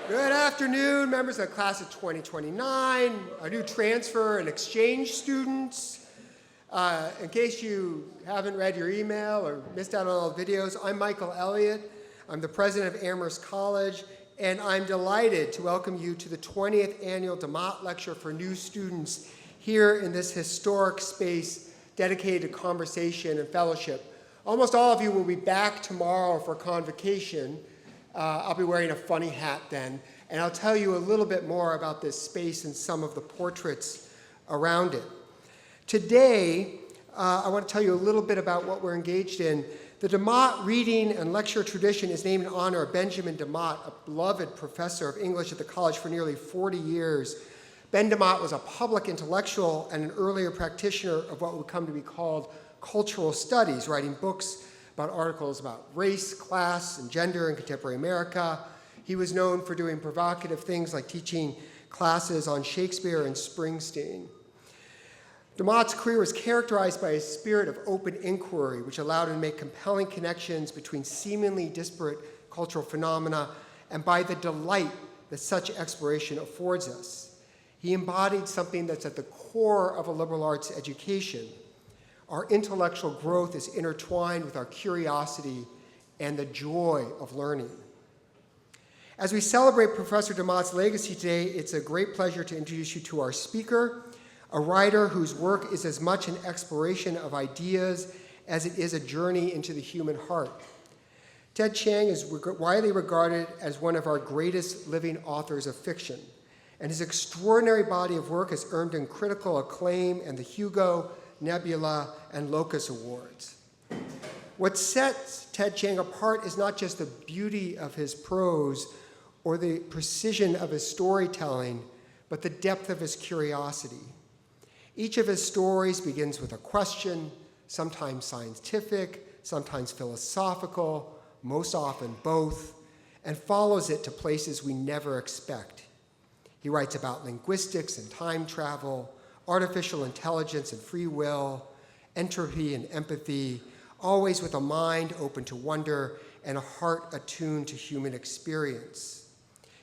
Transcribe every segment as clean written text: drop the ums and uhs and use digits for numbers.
Good afternoon, members of the class of 2029, our new transfer and exchange students. In case you haven't read your email or missed out on all the videos, I'm Michael Elliott. I'm the president of Amherst College, and I'm delighted to welcome you to the 20th annual DeMott Lecture for New Students here in this historic space dedicated to conversation and fellowship. Almost all of you will be back tomorrow for convocation. I'll be wearing a funny hat then, and I'll tell you a little bit more about this space and some of the portraits around it. Today, I want to tell you a little bit about what we're engaged in. The DeMott reading and lecture tradition is named in honor of Benjamin DeMott, a beloved professor of English at the college for nearly 40 years. Ben DeMott was a public intellectual and an earlier practitioner of what would come to be called cultural studies, writing books about articles about race, class, and gender in contemporary America. He was known for doing provocative things like teaching classes on Shakespeare and Springsteen. DeMott's career was characterized by a spirit of open inquiry, which allowed him to make compelling connections between seemingly disparate cultural phenomena and by the delight that such exploration affords us. He embodied something that's at the core of a liberal arts education. Our intellectual growth is intertwined with our curiosity and the joy of learning. As we celebrate Professor DeMott's legacy today, it's a great pleasure to introduce you to our speaker, a writer whose work is as much an exploration of ideas as it is a journey into the human heart. Ted Chiang is widely regarded as one of our greatest living authors of fiction, and his extraordinary body of work has earned him critical acclaim and the Hugo, Nebula, and Locus Awards. What sets Ted Chiang apart is not just the beauty of his prose or the precision of his storytelling, but the depth of his curiosity. Each of his stories begins with a question, sometimes scientific, sometimes philosophical, most often both, and follows it to places we never expect. He writes about linguistics and time travel, artificial intelligence and free will, entropy and empathy, always with a mind open to wonder and a heart attuned to human experience.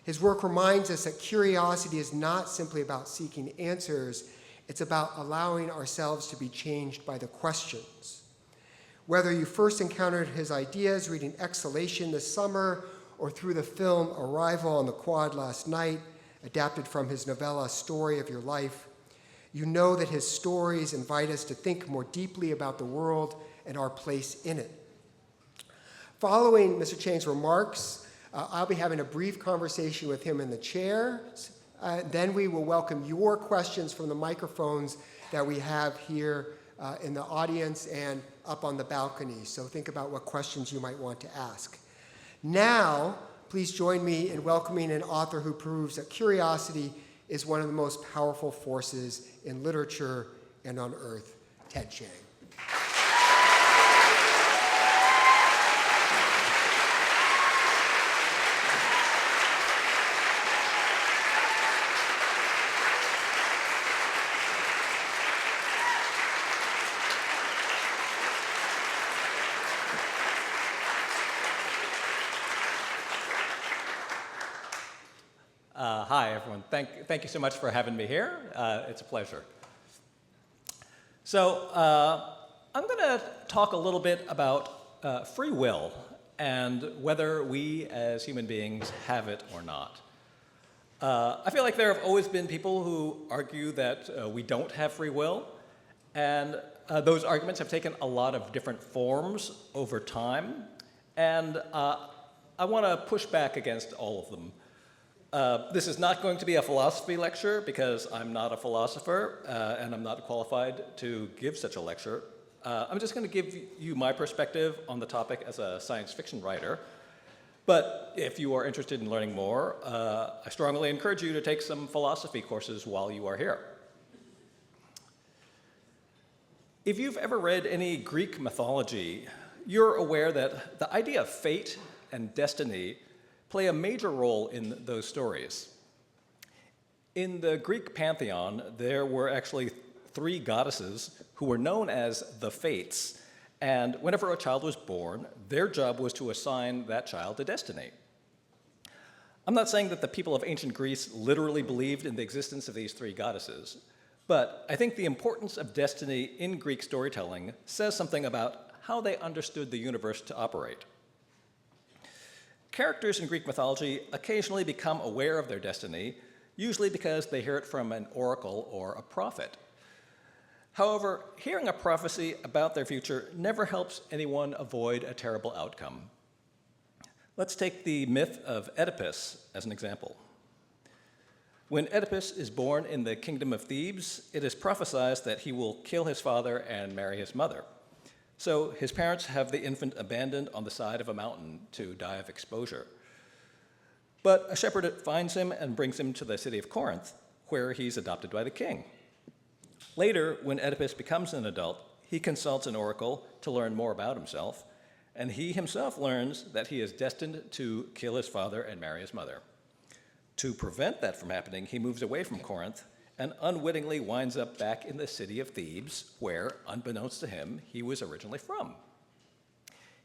His work reminds us that curiosity is not simply about seeking answers, it's about allowing ourselves to be changed by the questions. Whether you first encountered his ideas reading Exhalation this summer or through the film Arrival on the Quad last night, adapted from his novella Story of Your Life, you know that his stories invite us to think more deeply about the world and our place in it. Following Mr. Chiang's remarks, I'll be having a brief conversation with him in the chair. Then we will welcome your questions from the microphones that we have here in the audience and up on the balcony. So think about what questions you might want to ask. Now, please join me in welcoming an author who proves that curiosity is one of the most powerful forces in literature and on earth, Ted Chiang. Hi, everyone. Thank you so much for having me here. It's a pleasure. So I'm going to talk a little bit about free will and whether we as human beings have it or not. I feel like there have always been people who argue that we don't have free will, and those arguments have taken a lot of different forms over time, and I want to push back against all of them. This is not going to be a philosophy lecture because I'm not a philosopher and I'm not qualified to give such a lecture. I'm just going to give you my perspective on the topic as a science fiction writer. But if you are interested in learning more, I strongly encourage you to take some philosophy courses while you are here. If you've ever read any Greek mythology, you're aware that the idea of fate and destiny play a major role in those stories. In the Greek pantheon, there were actually 3 goddesses who were known as the Fates, and whenever a child was born, their job was to assign that child a destiny. I'm not saying that the people of ancient Greece literally believed in the existence of these three goddesses, but I think the importance of destiny in Greek storytelling says something about how they understood the universe to operate. Characters in Greek mythology occasionally become aware of their destiny, usually because they hear it from an oracle or a prophet. However, hearing a prophecy about their future never helps anyone avoid a terrible outcome. Let's take the myth of Oedipus as an example. When Oedipus is born in the kingdom of Thebes, it is prophesied that he will kill his father and marry his mother. So his parents have the infant abandoned on the side of a mountain to die of exposure. But a shepherd finds him and brings him to the city of Corinth, where he's adopted by the king. Later, when Oedipus becomes an adult, he consults an oracle to learn more about himself, and he himself learns that he is destined to kill his father and marry his mother. To prevent that from happening, he moves away from Corinth and unwittingly winds up back in the city of Thebes, where, unbeknownst to him, he was originally from.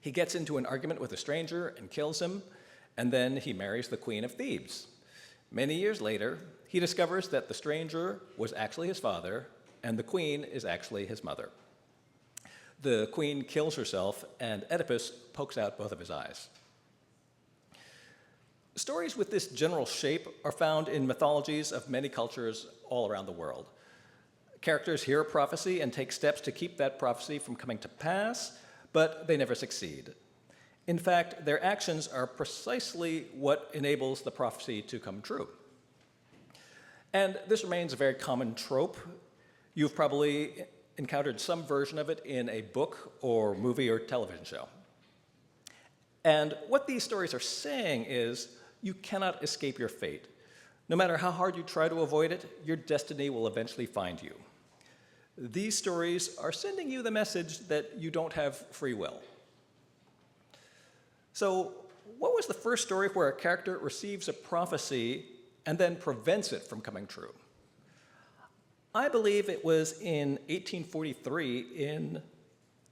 He gets into an argument with a stranger and kills him, and then he marries the queen of Thebes. Many years later, he discovers that the stranger was actually his father, and the queen is actually his mother. The queen kills herself, and Oedipus pokes out both of his eyes. Stories with this general shape are found in mythologies of many cultures all around the world. Characters hear a prophecy and take steps to keep that prophecy from coming to pass, but they never succeed. In fact, their actions are precisely what enables the prophecy to come true. And this remains a very common trope. You've probably encountered some version of it in a book or movie or television show. And what these stories are saying is, you cannot escape your fate. No matter how hard you try to avoid it, your destiny will eventually find you. These stories are sending you the message that you don't have free will. So, what was the first story where a character receives a prophecy and then prevents it from coming true? I believe it was in 1843 in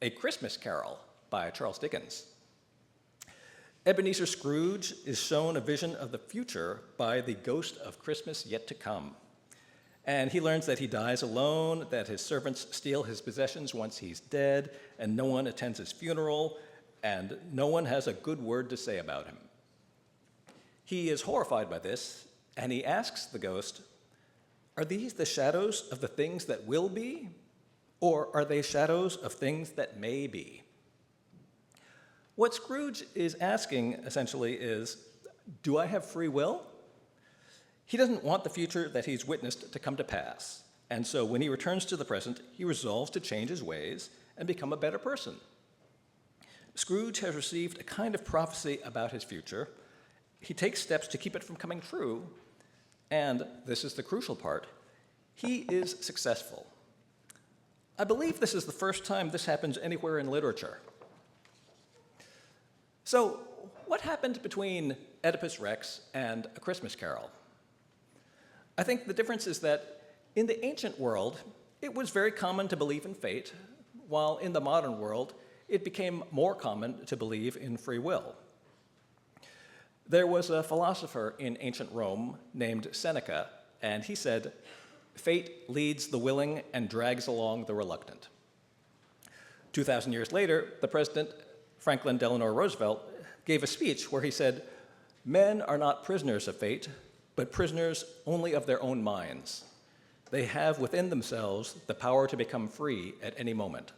A Christmas Carol by Charles Dickens. Ebenezer Scrooge is shown a vision of the future by the ghost of Christmas yet to come. And he learns that he dies alone, that his servants steal his possessions once he's dead, and no one attends his funeral, and no one has a good word to say about him. He is horrified by this, and he asks the ghost, "Are these the shadows of the things that will be, or are they shadows of things that may be?" What Scrooge is asking, essentially, is, do I have free will? He doesn't want the future that he's witnessed to come to pass, and so when he returns to the present, he resolves to change his ways and become a better person. Scrooge has received a kind of prophecy about his future. He takes steps to keep it from coming true, and this is the crucial part, he is successful. I believe this is the first time this happens anywhere in literature. So, what happened between Oedipus Rex and A Christmas Carol? I think the difference is that in the ancient world, it was very common to believe in fate, while in the modern world, it became more common to believe in free will. There was a philosopher in ancient Rome named Seneca, and he said, "Fate leads the willing and drags along the reluctant." 2,000 years later, the president, Franklin Delano Roosevelt, gave a speech where he said, "Men are not prisoners of fate, but prisoners only of their own minds. They have within themselves the power to become free at any moment."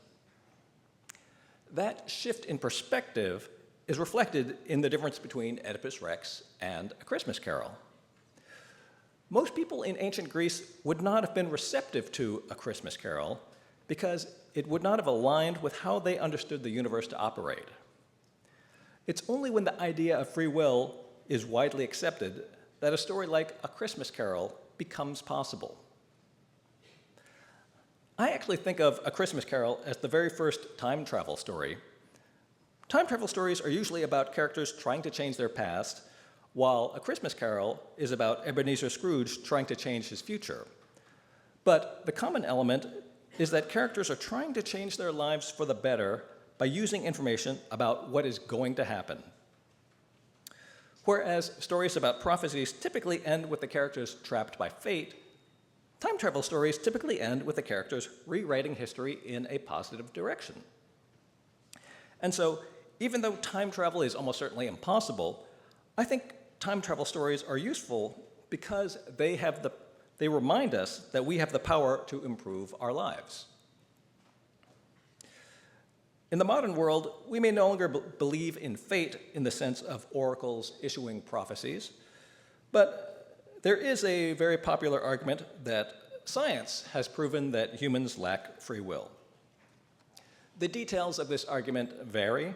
That shift in perspective is reflected in the difference between Oedipus Rex and A Christmas Carol. Most people in ancient Greece would not have been receptive to A Christmas Carol because it would not have aligned with how they understood the universe to operate. It's only when the idea of free will is widely accepted that a story like A Christmas Carol becomes possible. I actually think of A Christmas Carol as the very first time travel story. Time travel stories are usually about characters trying to change their past, while A Christmas Carol is about Ebenezer Scrooge trying to change his future. But the common element is that characters are trying to change their lives for the better by using information about what is going to happen. Whereas stories about prophecies typically end with the characters trapped by fate, time travel stories typically end with the characters rewriting history in a positive direction. And so, even though time travel is almost certainly impossible, I think time travel stories are useful because they remind us that we have the power to improve our lives. In the modern world, we may no longer believe in fate in the sense of oracles issuing prophecies, but there is a very popular argument that science has proven that humans lack free will. The details of this argument vary.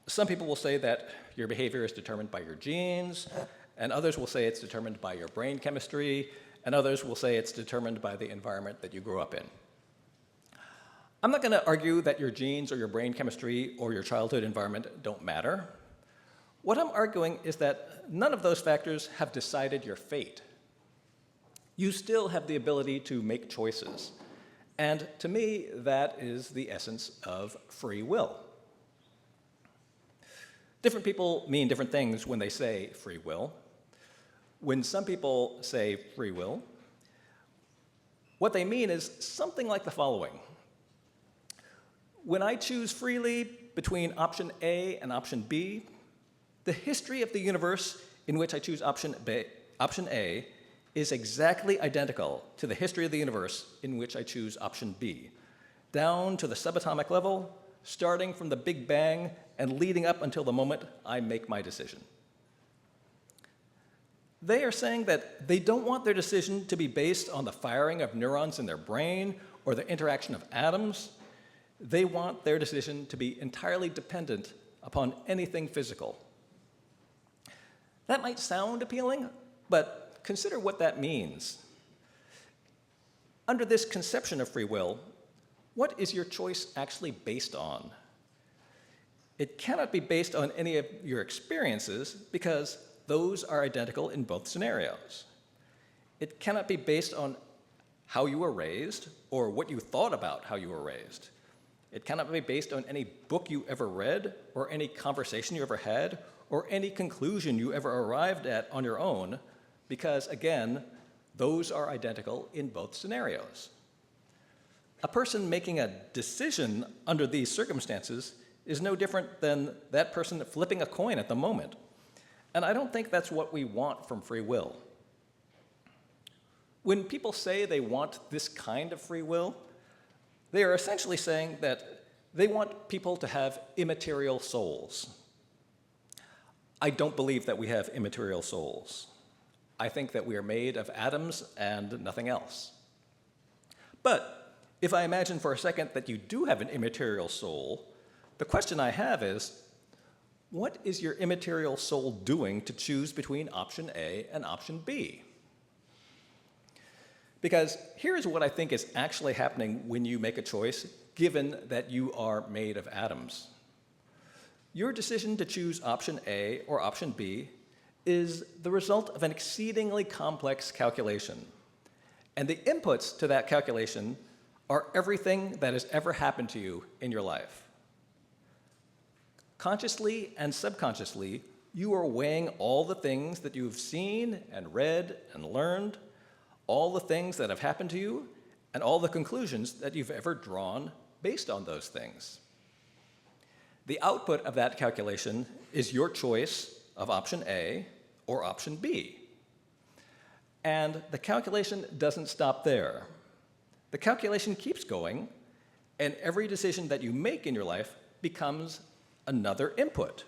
Some people will say that your behavior is determined by your genes, and others will say it's determined by your brain chemistry, and others will say it's determined by the environment that you grew up in. I'm not going to argue that your genes or your brain chemistry or your childhood environment don't matter. What I'm arguing is that none of those factors have decided your fate. You still have the ability to make choices. And to me, that is the essence of free will. Different people mean different things when they say free will. When some people say free will, what they mean is something like the following. When I choose freely between option A and option B, the history of the universe in which I choose option A is exactly identical to the history of the universe in which I choose option B, down to the subatomic level, starting from the Big Bang and leading up until the moment I make my decision. They are saying that they don't want their decision to be based on the firing of neurons in their brain or the interaction of atoms. They want their decision to be entirely dependent upon anything physical. That might sound appealing, but consider what that means. Under this conception of free will, what is your choice actually based on? It cannot be based on any of your experiences because those are identical in both scenarios. It cannot be based on how you were raised or what you thought about how you were raised. It cannot be based on any book you ever read or any conversation you ever had or any conclusion you ever arrived at on your own because, again, those are identical in both scenarios. A person making a decision under these circumstances is no different than that person flipping a coin at the moment. And I don't think that's what we want from free will. When people say they want this kind of free will, they are essentially saying that they want people to have immaterial souls. I don't believe that we have immaterial souls. I think that we are made of atoms and nothing else. But if I imagine for a second that you do have an immaterial soul, the question I have is, what is your immaterial soul doing to choose between option A and option B? Because here's what I think is actually happening when you make a choice, given that you are made of atoms. Your decision to choose option A or option B is the result of an exceedingly complex calculation. And the inputs to that calculation are everything that has ever happened to you in your life. Consciously and subconsciously, you are weighing all the things that you've seen and read and learned, all the things that have happened to you, and all the conclusions that you've ever drawn based on those things. The output of that calculation is your choice of option A or option B. And the calculation doesn't stop there. The calculation keeps going, and every decision that you make in your life becomes another input.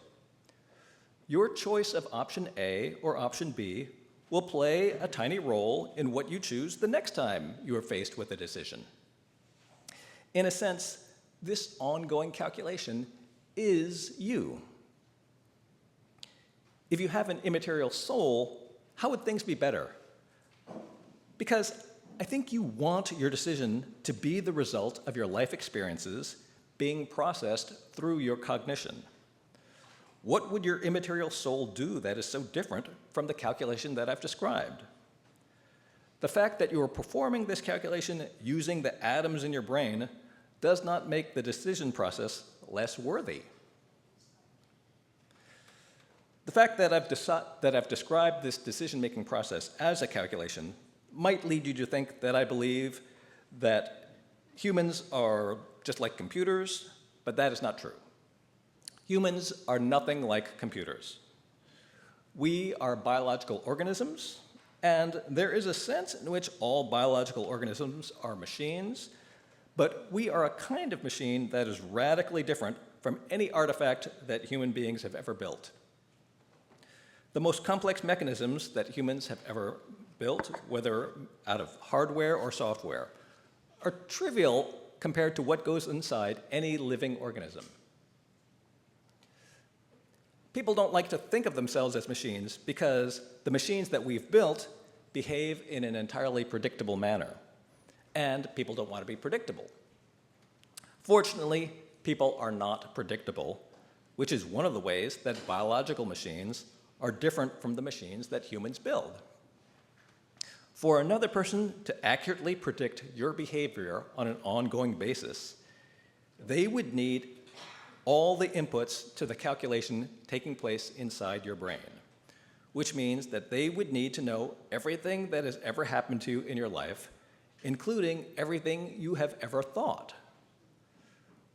Your choice of option A or option B will play a tiny role in what you choose the next time you are faced with a decision. In a sense, this ongoing calculation is you. If you have an immaterial soul, how would things be better? Because I think you want your decision to be the result of your life experiences being processed through your cognition. What would your immaterial soul do that is so different from the calculation that I've described? The fact that you are performing this calculation using the atoms in your brain does not make the decision process less worthy. The fact that I've described this decision-making process as a calculation might lead you to think that I believe that humans are just like computers, but that is not true. Humans are nothing like computers. We are biological organisms, and there is a sense in which all biological organisms are machines, but we are a kind of machine that is radically different from any artifact that human beings have ever built. The most complex mechanisms that humans have ever built, whether out of hardware or software, are trivial compared to what goes inside any living organism. People don't like to think of themselves as machines because the machines that we've built behave in an entirely predictable manner, and people don't want to be predictable. Fortunately, people are not predictable, which is one of the ways that biological machines are different from the machines that humans build. For another person to accurately predict your behavior on an ongoing basis, they would need all the inputs to the calculation taking place inside your brain, which means that they would need to know everything that has ever happened to you in your life, including everything you have ever thought.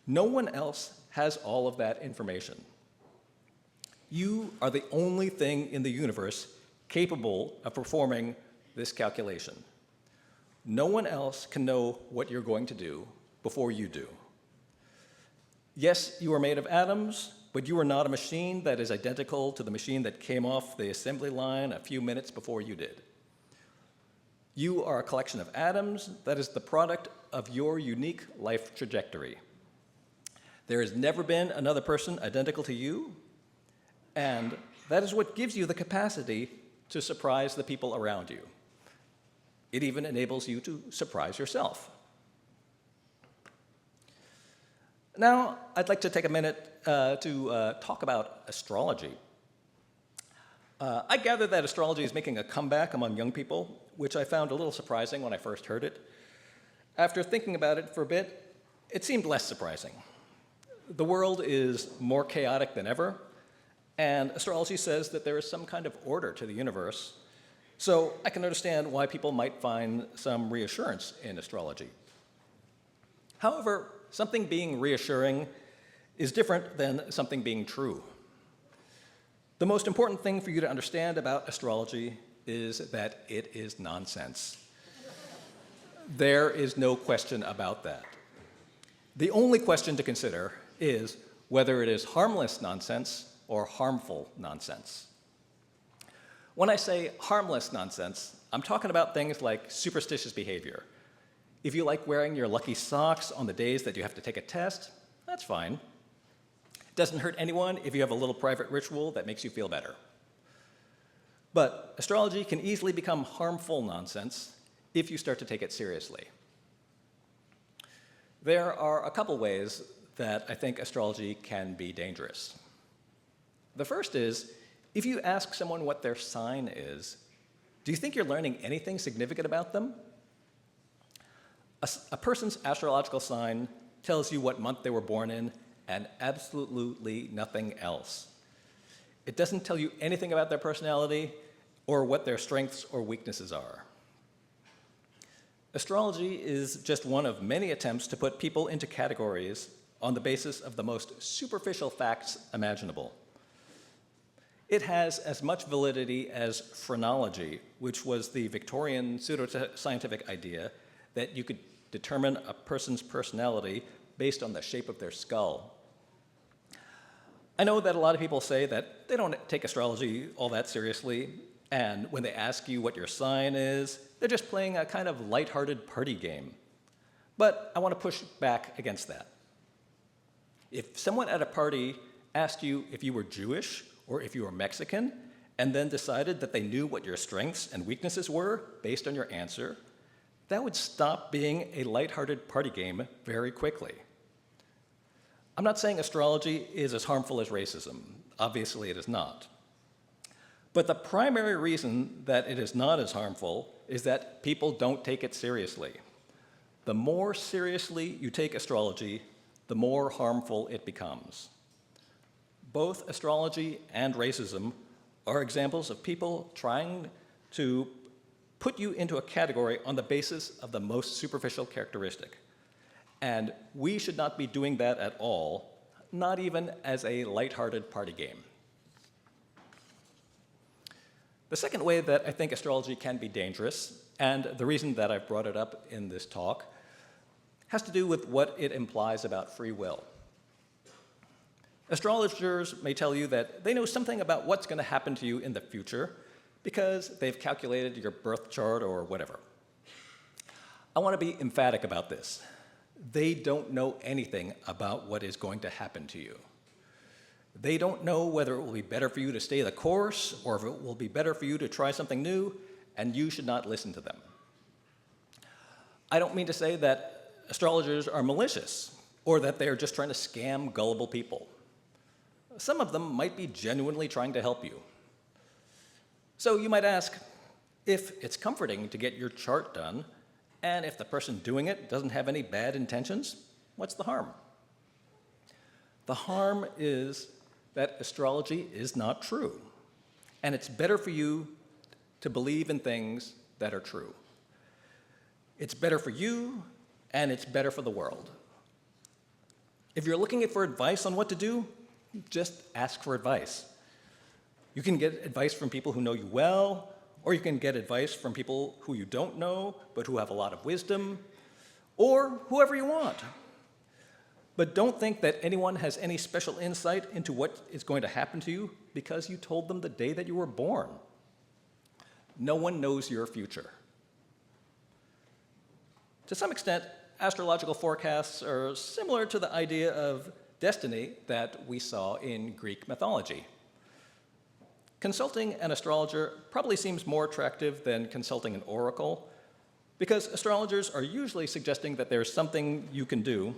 No one else has all of that information. You are the only thing in the universe capable of performing this calculation. No one else can know what you're going to do before you do. Yes, you are made of atoms, but you are not a machine that is identical to the machine that came off the assembly line a few minutes before you did. You are a collection of atoms that is the product of your unique life trajectory. There has never been another person identical to you, and that is what gives you the capacity to surprise the people around you. It even enables you to surprise yourself. Now, I'd like to take a minute to talk about astrology. I gather that astrology is making a comeback among young people, which I found a little surprising when I first heard it. After thinking about it for a bit, it seemed less surprising. The world is more chaotic than ever, and astrology says that there is some kind of order to the universe, so I can understand why people might find some reassurance in astrology. However, something being reassuring is different than something being true. The most important thing for you to understand about astrology is that it is nonsense. There is no question about that. The only question to consider is whether it is harmless nonsense or harmful nonsense. When I say harmless nonsense, I'm talking about things like superstitious behavior. If you like wearing your lucky socks on the days that you have to take a test, that's fine. It doesn't hurt anyone if you have a little private ritual that makes you feel better. But astrology can easily become harmful nonsense if you start to take it seriously. There are a couple ways that I think astrology can be dangerous. The first is, if you ask someone what their sign is, do you think you're learning anything significant about them? A person's astrological sign tells you what month they were born in and absolutely nothing else. It doesn't tell you anything about their personality or what their strengths or weaknesses are. Astrology is just one of many attempts to put people into categories on the basis of the most superficial facts imaginable. It has as much validity as phrenology, which was the Victorian pseudoscientific idea that you could determine a person's personality based on the shape of their skull. I know that a lot of people say that they don't take astrology all that seriously, and when they ask you what your sign is, they're just playing a kind of lighthearted party game. But I want to push back against that. If someone at a party asked you if you were Jewish or if you were Mexican, and then decided that they knew what your strengths and weaknesses were based on your answer, that would stop being a lighthearted party game very quickly. I'm not saying astrology is as harmful as racism. Obviously, it is not. But the primary reason that it is not as harmful is that people don't take it seriously. The more seriously you take astrology, the more harmful it becomes. both astrology and racism are examples of people trying to put you into a category on the basis of the most superficial characteristic. And we should not be doing that at all, not even as a lighthearted party game. The second way that I think astrology can be dangerous, and the reason that I've brought it up in this talk, has to do with what it implies about free will. Astrologers may tell you that they know something about what's going to happen to you in the future because they've calculated your birth chart or whatever. I want to be emphatic about this. They don't know anything about what is going to happen to you. They don't know whether it will be better for you to stay the course or if it will be better for you to try something new, and you should not listen to them. I don't mean to say that astrologers are malicious or that they are just trying to scam gullible people. Some of them might be genuinely trying to help you. So you might ask, if it's comforting to get your chart done, and if the person doing it doesn't have any bad intentions, what's the harm? The harm is that astrology is not true, and it's better for you to believe in things that are true. It's better for you, and it's better for the world. If you're looking for advice on what to do, just ask for advice. You can get advice from people who know you well, or you can get advice from people who you don't know, but who have a lot of wisdom, or whoever you want. But don't think that anyone has any special insight into what is going to happen to you because you told them the day that you were born. No one knows your future. To some extent, astrological forecasts are similar to the idea of destiny that we saw in Greek mythology. Consulting an astrologer probably seems more attractive than consulting an oracle because astrologers are usually suggesting that there's something you can do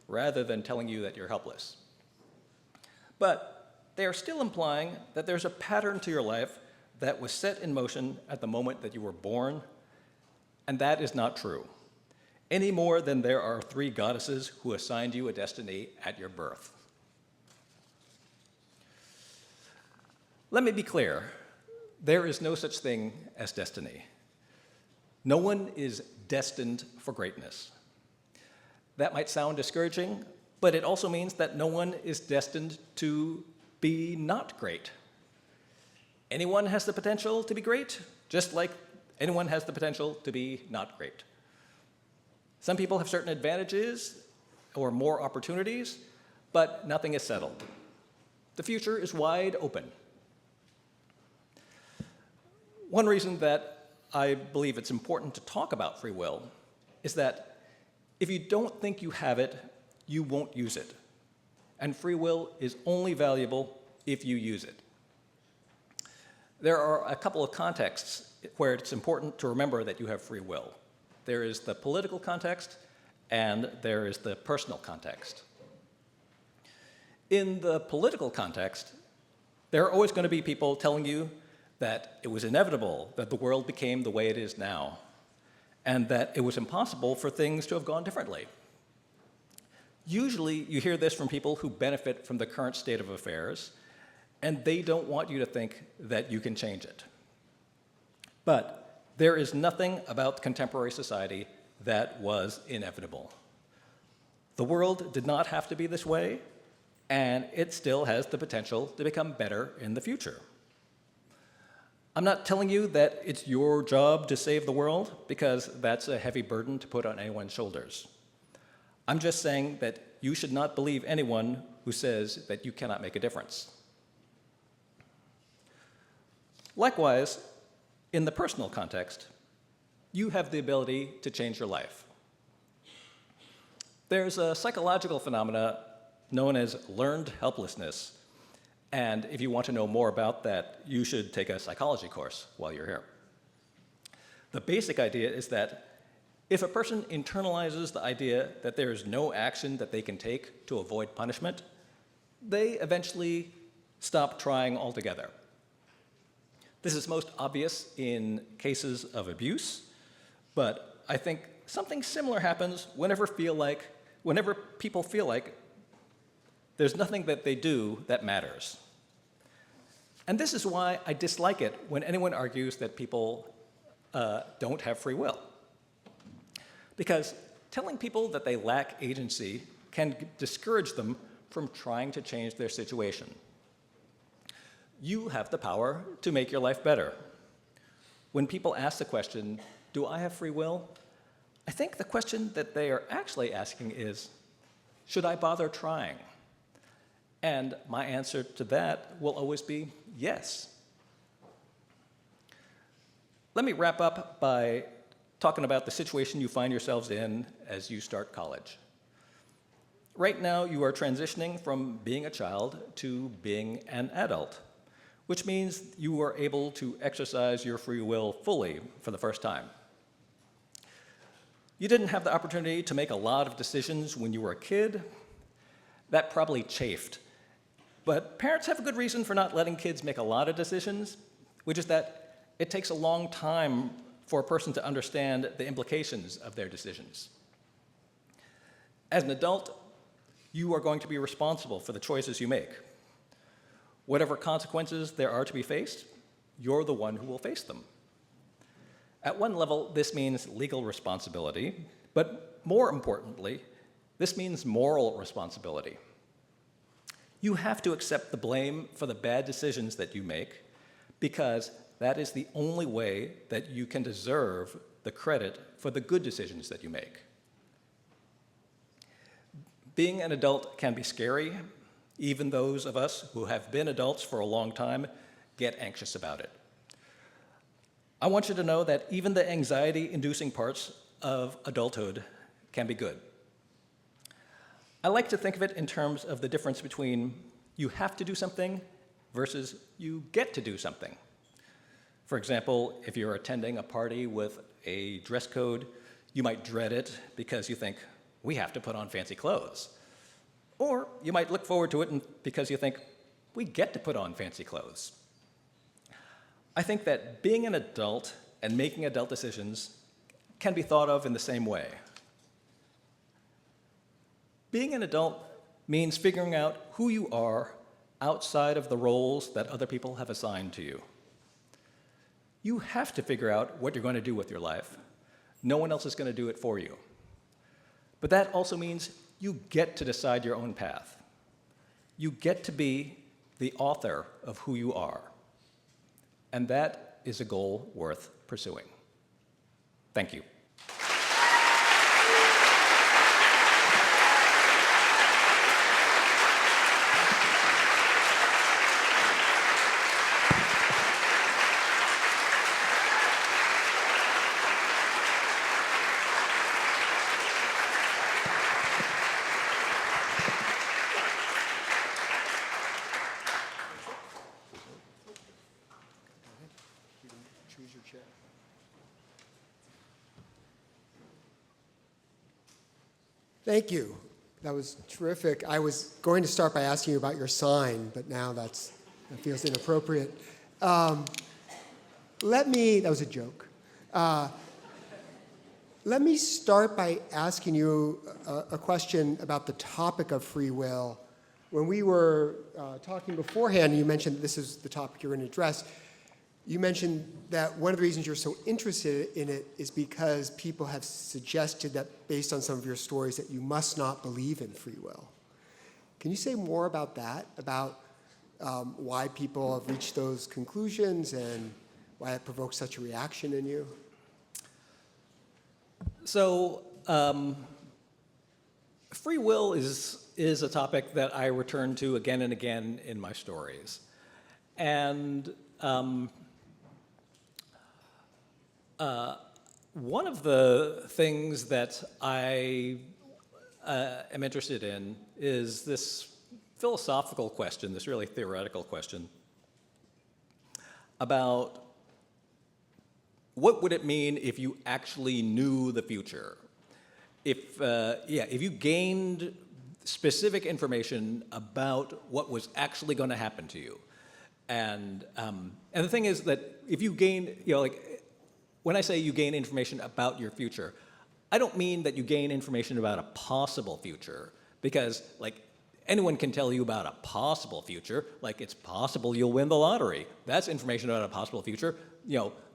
rather than telling you that you're helpless. But they are still implying that there's a pattern to your life that was set in motion at the moment that you were born, and that is not true, any more than there are 3 goddesses who assigned you a destiny at your birth. Let me be clear, there is no such thing as destiny. No one is destined for greatness. That might sound discouraging, but it also means that no one is destined to be not great. Anyone has the potential to be great, just like anyone has the potential to be not great. Some people have certain advantages or more opportunities, but nothing is settled. The future is wide open. One reason that I believe it's important to talk about free will is that if you don't think you have it, you won't use it. And free will is only valuable if you use it. There are a couple of contexts where it's important to remember that you have free will. There is the political context, and there is the personal context. In the political context, there are always going to be people telling you that it was inevitable that the world became the way it is now, and that it was impossible for things to have gone differently. Usually, you hear this from people who benefit from the current state of affairs, and they don't want you to think that you can change it. But there is nothing about contemporary society that was inevitable. The world did not have to be this way, and it still has the potential to become better in the future. I'm not telling you that it's your job to save the world, because that's a heavy burden to put on anyone's shoulders. I'm just saying that you should not believe anyone who says that you cannot make a difference. Likewise, in the personal context, you have the ability to change your life. There's a psychological phenomena known as learned helplessness. And if you want to know more about that, you should take a psychology course while you're here. The basic idea is that if a person internalizes the idea that there is no action that they can take to avoid punishment, they eventually stop trying altogether. This is most obvious in cases of abuse, but I think something similar happens whenever people feel like there's nothing that they do that matters. And this is why I dislike it when anyone argues that people don't have free will. Because telling people that they lack agency can discourage them from trying to change their situation. You have the power to make your life better. When people ask the question, do I have free will? I think the question that they are actually asking is, should I bother trying? And my answer to that will always be yes. Let me wrap up by talking about the situation you find yourselves in as you start college. Right now, you are transitioning from being a child to being an adult, which means you are able to exercise your free will fully for the first time. You didn't have the opportunity to make a lot of decisions when you were a kid. That probably chafed. But parents have a good reason for not letting kids make a lot of decisions, which is that it takes a long time for a person to understand the implications of their decisions. As an adult, you are going to be responsible for the choices you make. Whatever consequences there are to be faced, you're the one who will face them. At one level, this means legal responsibility, but more importantly, this means moral responsibility. You have to accept the blame for the bad decisions that you make because that is the only way that you can deserve the credit for the good decisions that you make. Being an adult can be scary. Even those of us who have been adults for a long time get anxious about it. I want you to know that even the anxiety-inducing parts of adulthood can be good. I like to think of it in terms of the difference between you have to do something versus you get to do something. For example, if you're attending a party with a dress code, you might dread it because you think, we have to put on fancy clothes. Or you might look forward to it because you think, we get to put on fancy clothes. I think that being an adult and making adult decisions can be thought of in the same way. Being an adult means figuring out who you are outside of the roles that other people have assigned to you. You have to figure out what you're going to do with your life. No one else is going to do it for you. But that also means you get to decide your own path. You get to be the author of who you are. And that is a goal worth pursuing. Thank you. Choose your chair. Thank you. That was terrific. I was going to start by asking you about your sign, but now that feels inappropriate. That was a joke. Let me start by asking you a question about the topic of free will. When we were talking beforehand, you mentioned that this is the topic you're going to address. You mentioned that one of the reasons you're so interested in it is because people have suggested that, based on some of your stories, that you must not believe in free will. Can you say more about that, about why people have reached those conclusions and why it provokes such a reaction in you? So, free will is a topic that I return to again and again in my stories. And one of the things that I am interested in is this philosophical question, this really theoretical question about what would it mean if you actually knew the future? If you gained specific information about what was actually going to happen to you. And the thing is that if you gain, when I say you gain information about your future, I don't mean that you gain information about a possible future, because anyone can tell you about a possible future, like it's possible you'll win the lottery. That's information about a possible future,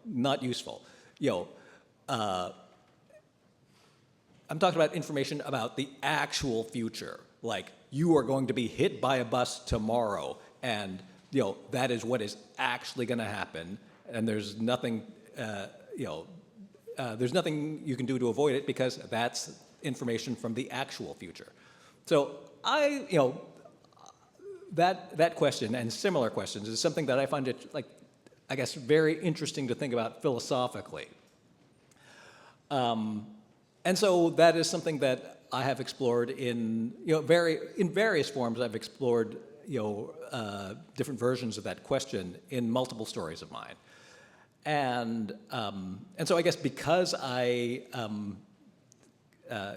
not useful. I'm talking about information about the actual future, like you are going to be hit by a bus tomorrow, and that is what is actually going to happen, and there's nothing there's nothing you can do to avoid it because that's information from the actual future. So that question and similar questions is something that I find it very interesting to think about philosophically. And so that is something that I have explored in various forms. I've explored different versions of that question in multiple stories of mine, and so I guess because I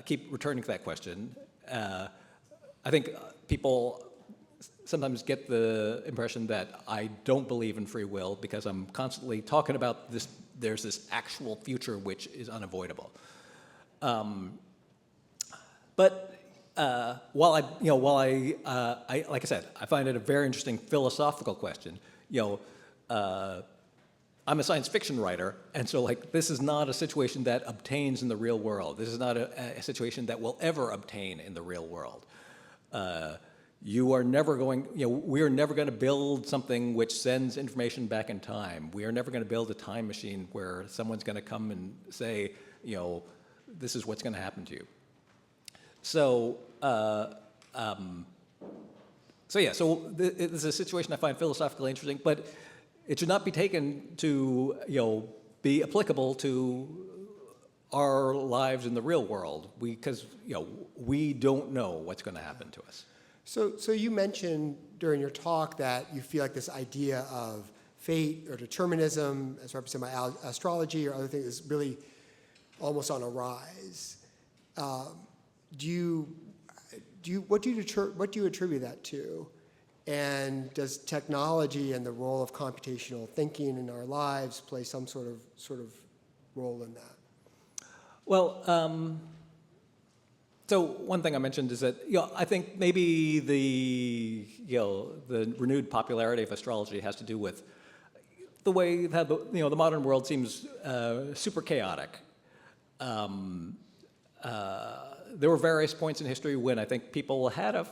keep returning to that question, I think people sometimes get the impression that I don't believe in free will because I'm constantly talking about this. There's this actual future which is unavoidable. But while I like I said, I find it a very interesting philosophical question. I'm a science fiction writer, and so this is not a situation that obtains in the real world. This is not a situation that will ever obtain in the real world. You are never going. We are never going to build something which sends information back in time. We are never going to build a time machine where someone's going to come and say, this is what's going to happen to you. So, this is a situation I find philosophically interesting, but it should not be taken to, be applicable to our lives in the real world, because we don't know what's going to happen to us. So you mentioned during your talk that you feel like this idea of fate or determinism, as represented by astrology or other things, is really almost on a rise. What do you attribute that to? And does technology and the role of computational thinking in our lives play some sort of role in that? Well, so one thing I mentioned is that I think maybe the renewed popularity of astrology has to do with the way that the modern world seems super chaotic. There were various points in history when I think people had a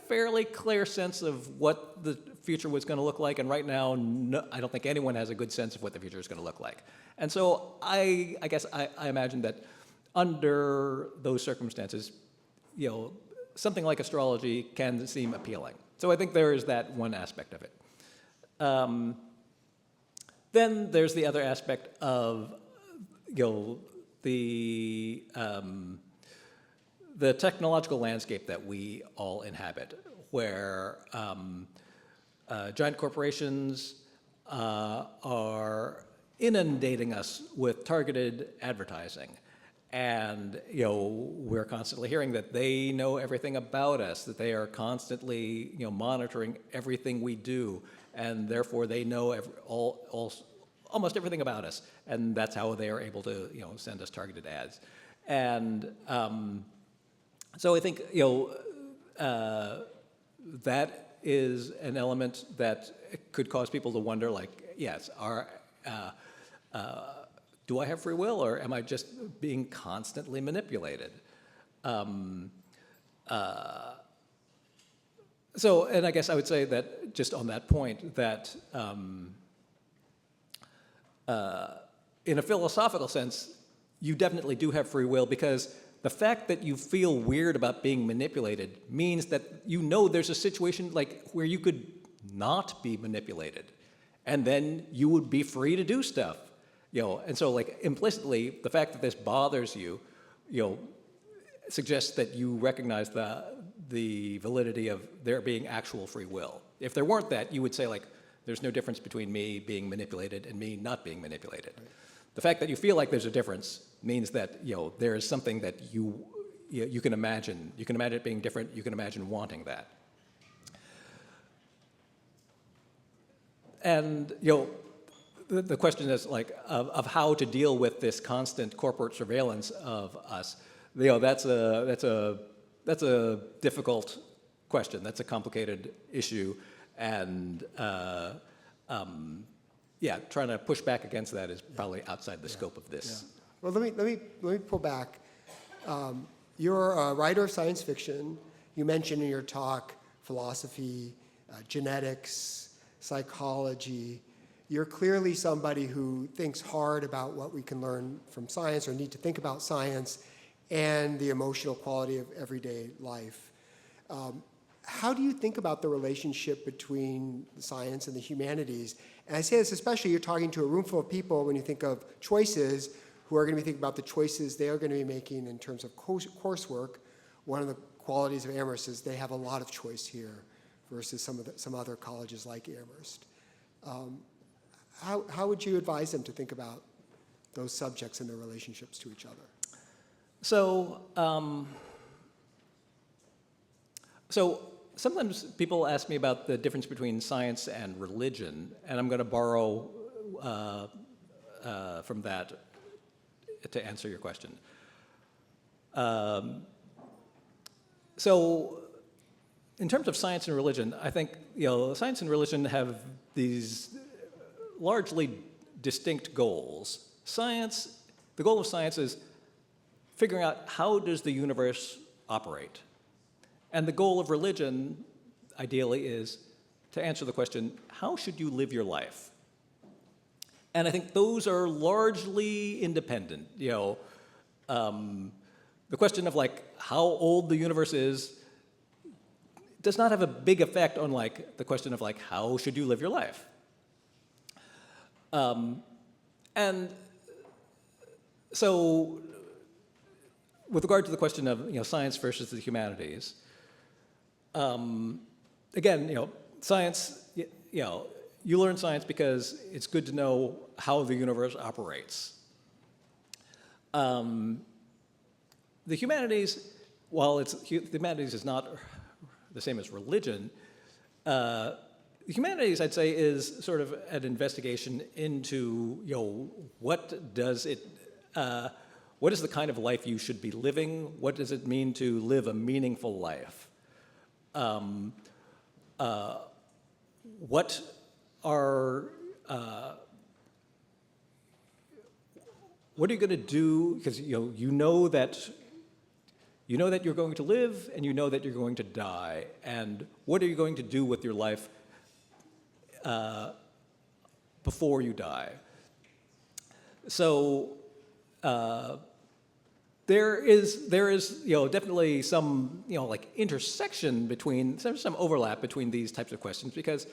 fairly clear sense of what the future was going to look like, and right now, I don't think anyone has a good sense of what the future is going to look like. And so I guess I imagine that under those circumstances, something like astrology can seem appealing. So I think there is that one aspect of it. Then there's the other aspect of the technological landscape that we all inhabit, where giant corporations are inundating us with targeted advertising. And we're constantly hearing that they know everything about us, that they are constantly monitoring everything we do, and therefore they know almost everything about us, and that's how they are able to send us targeted ads. And so I think that is an element that could cause people to wonder, yes, do I have free will, or am I just being constantly manipulated? So, and I guess I would say that just on that point, that in a philosophical sense, you definitely do have free will, because the fact that you feel weird about being manipulated means that there's a situation where you could not be manipulated, and then you would be free to do stuff. And so implicitly, the fact that this bothers you, suggests that you recognize the validity of there being actual free will. If there weren't that, you would say there's no difference between me being manipulated and me not being manipulated. Right. The fact that you feel like there's a difference means that there is something that you can imagine. You can imagine it being different. You can imagine wanting that. And the question is of how to deal with this constant corporate surveillance of us. That's a difficult question. That's a complicated issue, and yeah, trying to push back against that is probably outside the scope of this. Well, let me pull back. You're a writer of science fiction. You mentioned in your talk philosophy, genetics, psychology. You're clearly somebody who thinks hard about what we can learn from science or need to think about science and the emotional quality of everyday life. How do you think about the relationship between science and the humanities? And I say this especially, you're talking to a room full of people when you think of choices who are going to be thinking about the choices they are going to be making in terms of coursework. One of the qualities of Amherst is they have a lot of choice here versus some other colleges like Amherst. How would you advise them to think about those subjects and their relationships to each other? So, sometimes people ask me about the difference between science and religion, and I'm going to borrow from that to answer your question. So, in terms of science and religion, I think science and religion have these largely distinct goals. Science, the goal of science is figuring out how does the universe operate. And the goal of religion, ideally, is to answer the question, how should you live your life? And I think those are largely independent. The question of how old the universe is does not have a big effect on the question of how should you live your life? And so, with regard to the question of science versus the humanities, again, science, you learn science because it's good to know how the universe operates. The humanities, while the humanities is not the same as religion, the humanities, I'd say, is sort of an investigation into, what is the kind of life you should be living? What does it mean to live a meaningful life? What are you going to do? Because you know that you're going to live, and you know that you're going to die. And what are you going to do with your life before you die? So there is definitely some intersection between some overlap between these types of questions because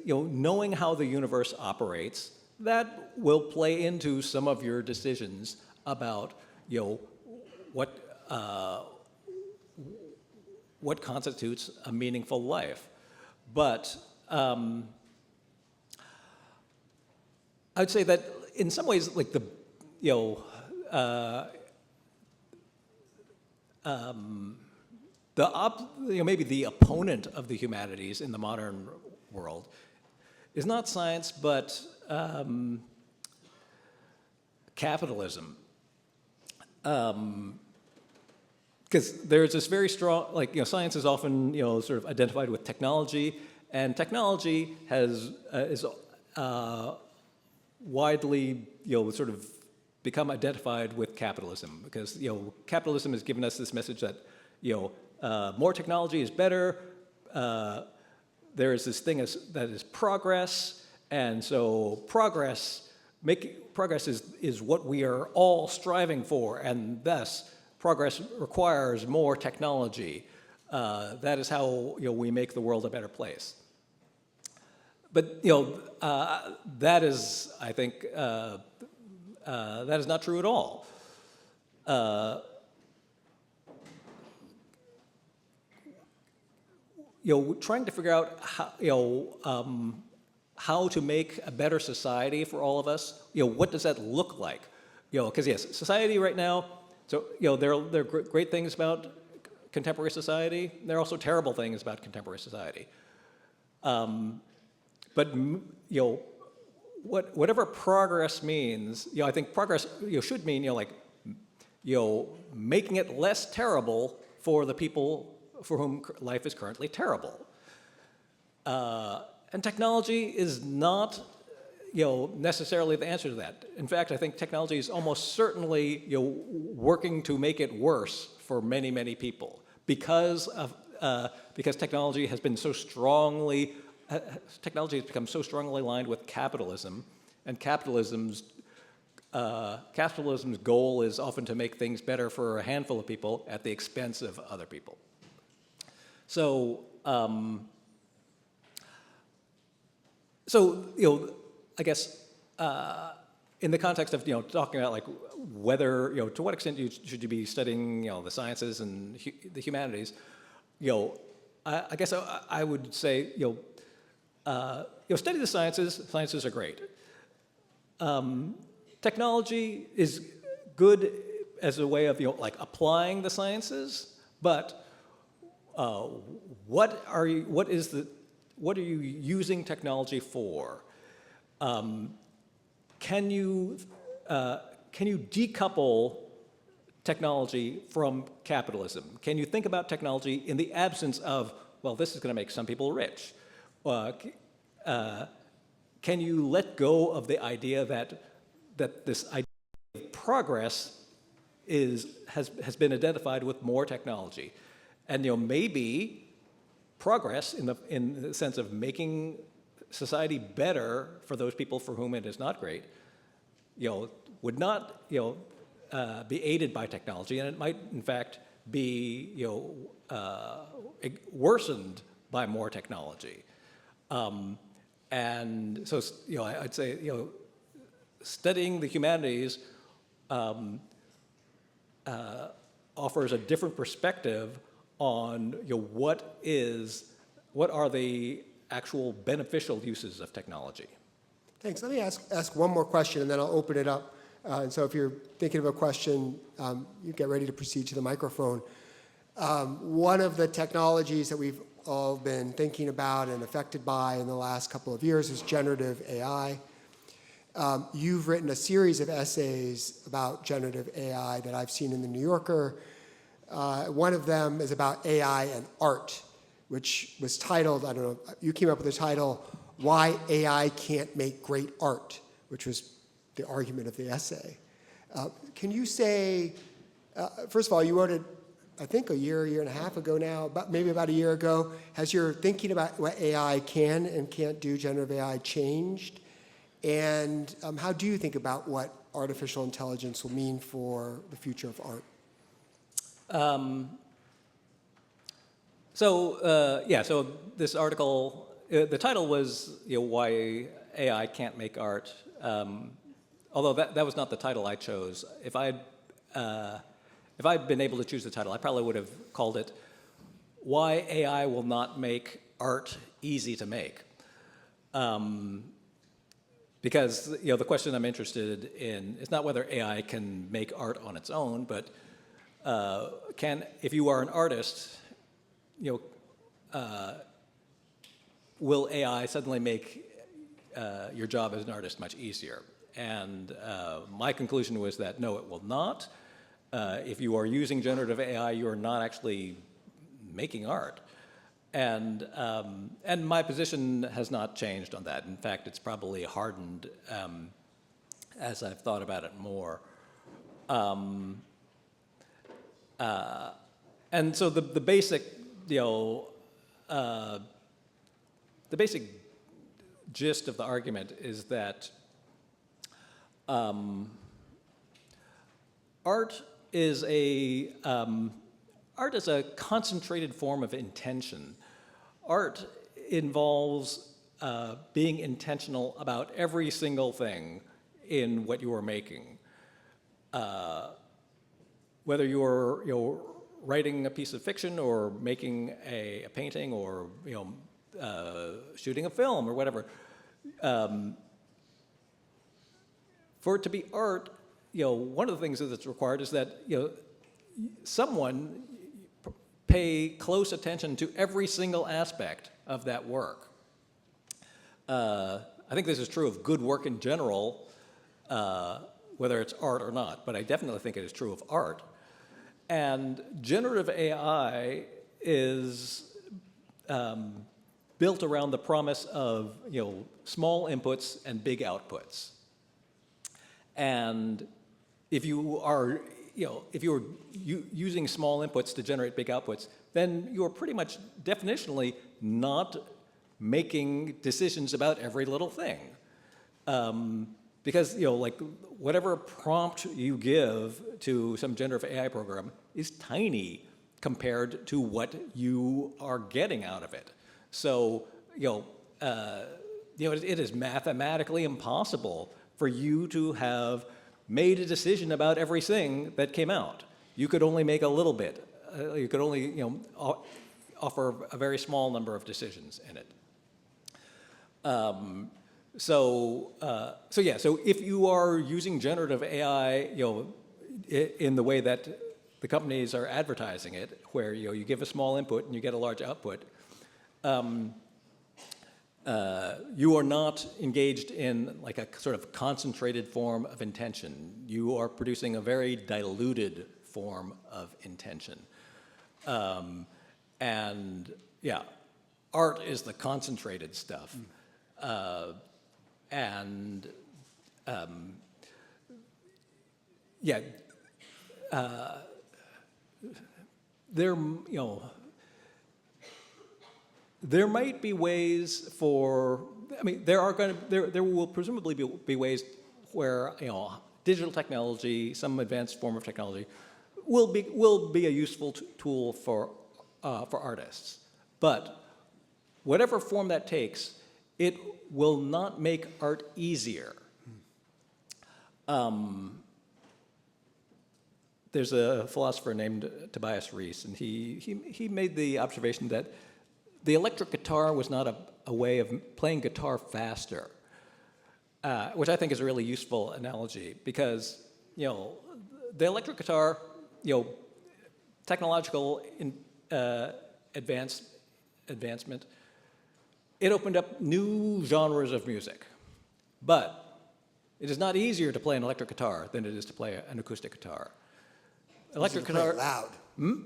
knowing how the universe operates, that will play into some of your decisions about what constitutes a meaningful life. But I'd say that in some ways, maybe the opponent of the humanities in the modern world is not science, but capitalism. Because there's this very strong, science is often, sort of identified with technology, and technology is widely, sort of become identified with capitalism because, capitalism has given us this message that, more technology is better. There is this thing that is progress, and so progress is what we are all striving for, and thus progress requires more technology. That is how we make the world a better place. But that is, I think, that is not true at all. Trying to figure out how to make a better society for all of us. What does that look like? Because yes, society right now. So there are great things about contemporary society. There are also terrible things about contemporary society. But whatever progress means, I think progress should mean making it less terrible for the people for whom life is currently terrible. And technology is not, necessarily the answer to that. In fact, I think technology is almost certainly, working to make it worse for many, many people because technology has been so strongly, technology has become so strongly aligned with capitalism, and capitalism's goal is often to make things better for a handful of people at the expense of other people. So, I guess in the context of talking about like whether to what extent should you be studying the sciences and the humanities, I guess I would say study the sciences. Sciences are great. Technology is good as a way of like applying the sciences, but what are you using technology for? Can you decouple technology from capitalism? Can you think about technology in the absence of, well, this is going to make some people rich? Can you let go of the idea that this idea of progress has been identified with more technology, and maybe progress in the sense of making society better for those people for whom it is not great, would not be aided by technology, and it might in fact be worsened by more technology. And so I'd say studying the humanities offers a different perspective on what are the actual beneficial uses of technology. Thanks. Let me ask one more question, and then I'll open it up. And so if you're thinking of a question, you get ready to proceed to the microphone. One of the technologies that we've all been thinking about and affected by in the last couple of years is generative AI. You've written a series of essays about generative AI that I've seen in the New Yorker. One of them is about AI and art, which was titled, I don't know, you came up with the title, Why AI Can't Make Great Art, which was the argument of the essay. Can you say, first of all, you wrote it, I think a year and a half ago now, maybe about a year ago. Has your thinking about what AI can and can't do, generative AI, changed? And how do you think about what artificial intelligence will mean for the future of art? So this article, the title was Why AI Can't Make Art, although that was not the title I chose. If I'd been able to choose the title, I probably would have called it Why AI Will Not Make Art Easy to Make. Because the question I'm interested in is not whether AI can make art on its own, but if you are an artist, will AI suddenly make your job as an artist much easier? And my conclusion was that no, it will not. If you are using generative AI, you are not actually making art. And my position has not changed on that. In fact, it's probably hardened as I've thought about it more. And so the basic, the basic gist of the argument is that art is a concentrated form of intention. Art involves being intentional about every single thing in what you are making. Whether you're writing a piece of fiction or making a painting or shooting a film or whatever, for it to be art, one of the things that's required is that someone pay close attention to every single aspect of that work. I think this is true of good work in general, whether it's art or not, but I definitely think it is true of art. And generative AI is built around the promise of small inputs and big outputs. And if you are using small inputs to generate big outputs, then you are pretty much definitionally not making decisions about every little thing. Because like whatever prompt you give to some generative AI program is tiny compared to what you are getting out of it. So it is mathematically impossible for you to have made a decision about everything that came out. You could only make a little bit. You could only offer a very small number of decisions in it. So if you are using generative AI, in the way that the companies are advertising it, where you give a small input and you get a large output, you are not engaged in like a sort of concentrated form of intention. You are producing a very diluted form of intention. And yeah, art is the concentrated stuff. There might be ways for, there will presumably be ways where, digital technology, some advanced form of technology, will be a useful tool for artists. But whatever form that takes, it will not make art easier. There's a philosopher named Tobias Rees, and he made the observation that the electric guitar was not a way of playing guitar faster, which I think is a really useful analogy because, the electric guitar, technological advancement, it opened up new genres of music. But it is not easier to play an electric guitar than it is to play an acoustic guitar. Electric guitar. Play it loud.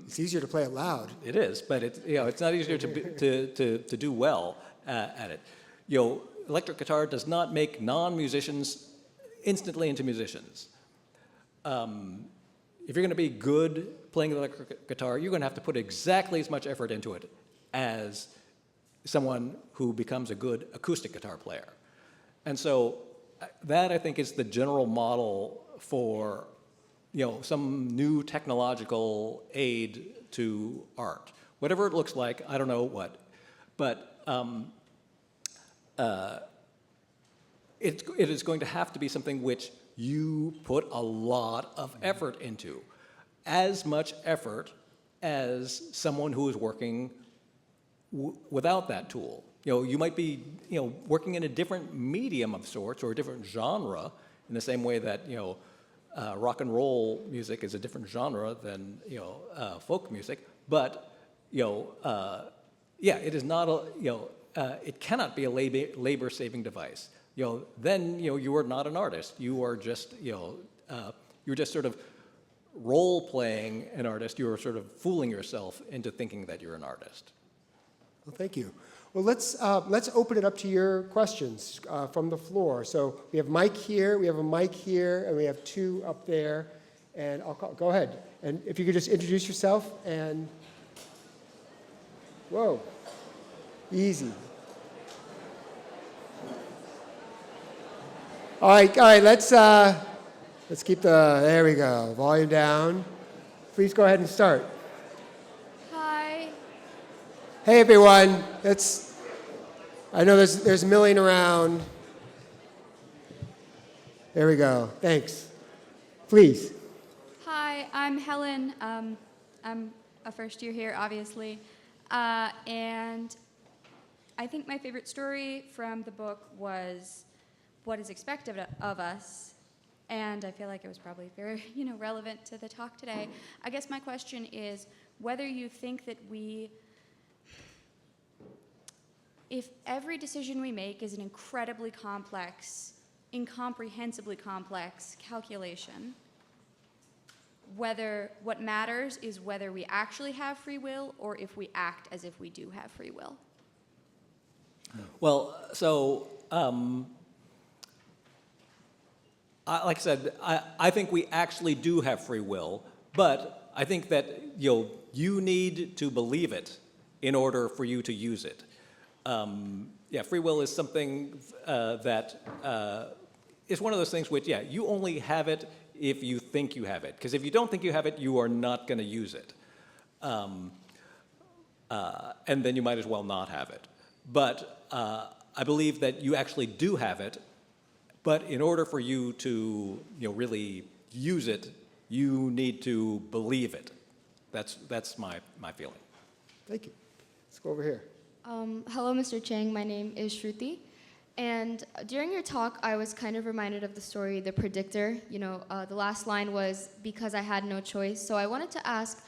It's easier to play it loud. It is, but it's not easier to do well at it. Electric guitar does not make non-musicians instantly into musicians. If you're going to be good playing the electric guitar, you're going to have to put exactly as much effort into it as someone who becomes a good acoustic guitar player. And so that, I think, is the general model for some new technological aid to art. Whatever it looks like, I don't know what. But it is going to have to be something which you put a lot of effort into. As much effort as someone who is working without that tool. You might be working in a different medium of sorts or a different genre in the same way that rock and roll music is a different genre than folk music, but it is not it cannot be a labor-saving device. Then you are not an artist. You are just you're just sort of role-playing an artist. You are sort of fooling yourself into thinking that you're an artist. Well, thank you. Well, let's open it up to your questions from the floor. So we have Mike here, we have a mic here, and we have two up there. And go ahead. And if you could just introduce yourself and, whoa, easy. All right, let's keep there we go, volume down. Please go ahead and start. Hi. Hey everyone, I know there's milling around. There we go, thanks. Please. Hi, I'm Helen. I'm a first year here, obviously. And I think my favorite story from the book was what is expected of us. And I feel like it was probably very, relevant to the talk today. I guess my question is whether you think that if every decision we make is an incredibly complex, incomprehensibly complex calculation, what matters is whether we actually have free will or if we act as if we do have free will. Well, so like I said, I think we actually do have free will, but I think that you need to believe it in order for you to use it. Yeah, free will is something that is one of those things which, yeah, you only have it if you think you have it. Because if you don't think you have it, you are not going to use it. And then you might as well not have it. But I believe that you actually do have it, but in order for you to really use it, you need to believe it. That's my feeling. Thank you. Let's go over here. Hello, Mr. Chiang. My name is Shruti. And during your talk, I was kind of reminded of the story, The Predictor. The last line was, "Because I had no choice." So I wanted to ask,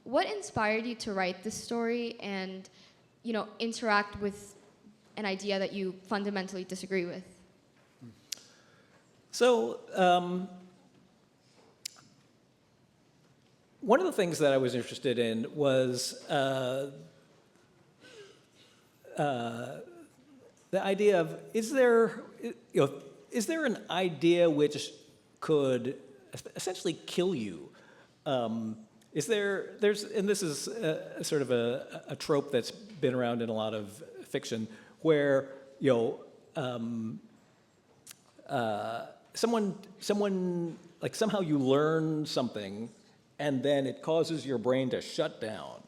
what inspired you to write this story and, interact with an idea that you fundamentally disagree with? So, one of the things that I was interested in was the idea of, is there an idea which could essentially kill you? And this is sort of a trope that's been around in a lot of fiction, where someone like somehow you learn something, and then it causes your brain to shut down.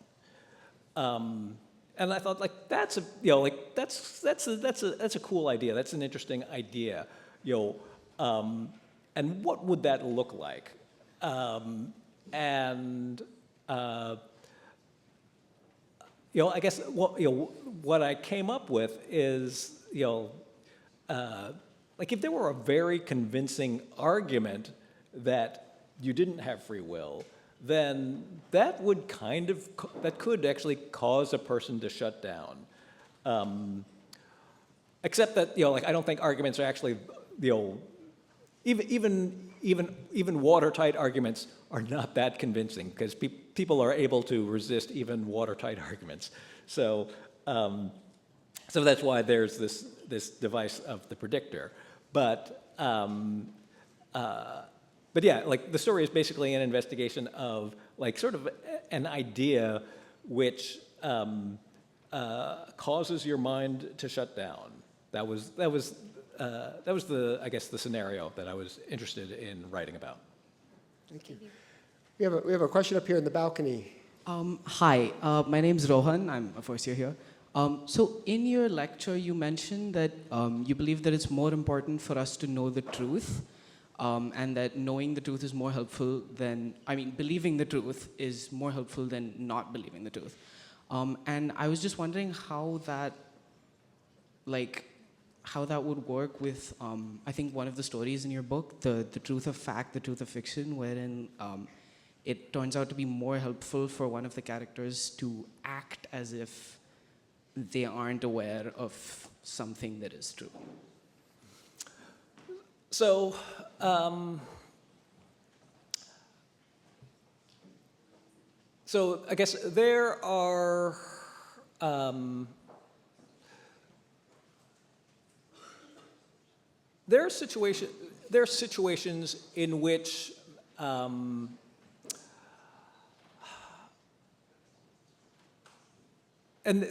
And I thought, that's a cool idea. That's an interesting idea, and what would that look like? I guess what I came up with is, if there were a very convincing argument that you didn't have free will, then that could actually cause a person to shut down. Except that, I don't think arguments are actually, even watertight arguments are not that convincing, because people are able to resist even watertight arguments. So that's why there's this device of the predictor. But yeah, the story is basically an investigation of sort of an idea which causes your mind to shut down. That was the, I guess, the scenario that I was interested in writing about. Thank you. We have a question up here in the balcony. Hi, my name's Rohan. I'm a first year here. So in your lecture, you mentioned that you believe that it's more important for us to know the truth, and that knowing the truth is more helpful than, believing the truth is more helpful than not believing the truth. And I was just wondering how that would work with, I think one of the stories in your book, the truth of fact, the truth of fiction, wherein it turns out to be more helpful for one of the characters to act as if they aren't aware of something that is true. So, I guess there are situations in which and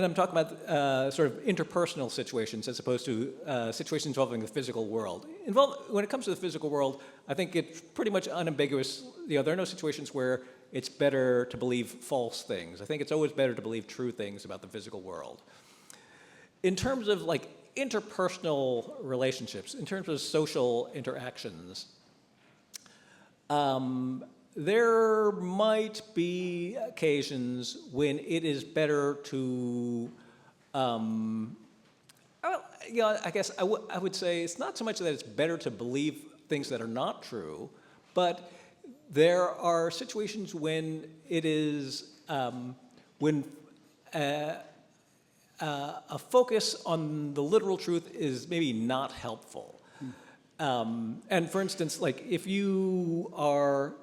I'm talking about sort of interpersonal situations as opposed to situations involving the physical world. When it comes to the physical world, I think it's pretty much unambiguous. There are no situations where it's better to believe false things. I think it's always better to believe true things about the physical world. In terms of interpersonal relationships, in terms of social interactions, there might be occasions when it is better to, I guess I would say it's not so much that it's better to believe things that are not true, but there are situations when it is, when a focus on the literal truth is maybe not helpful. And for instance, like if you are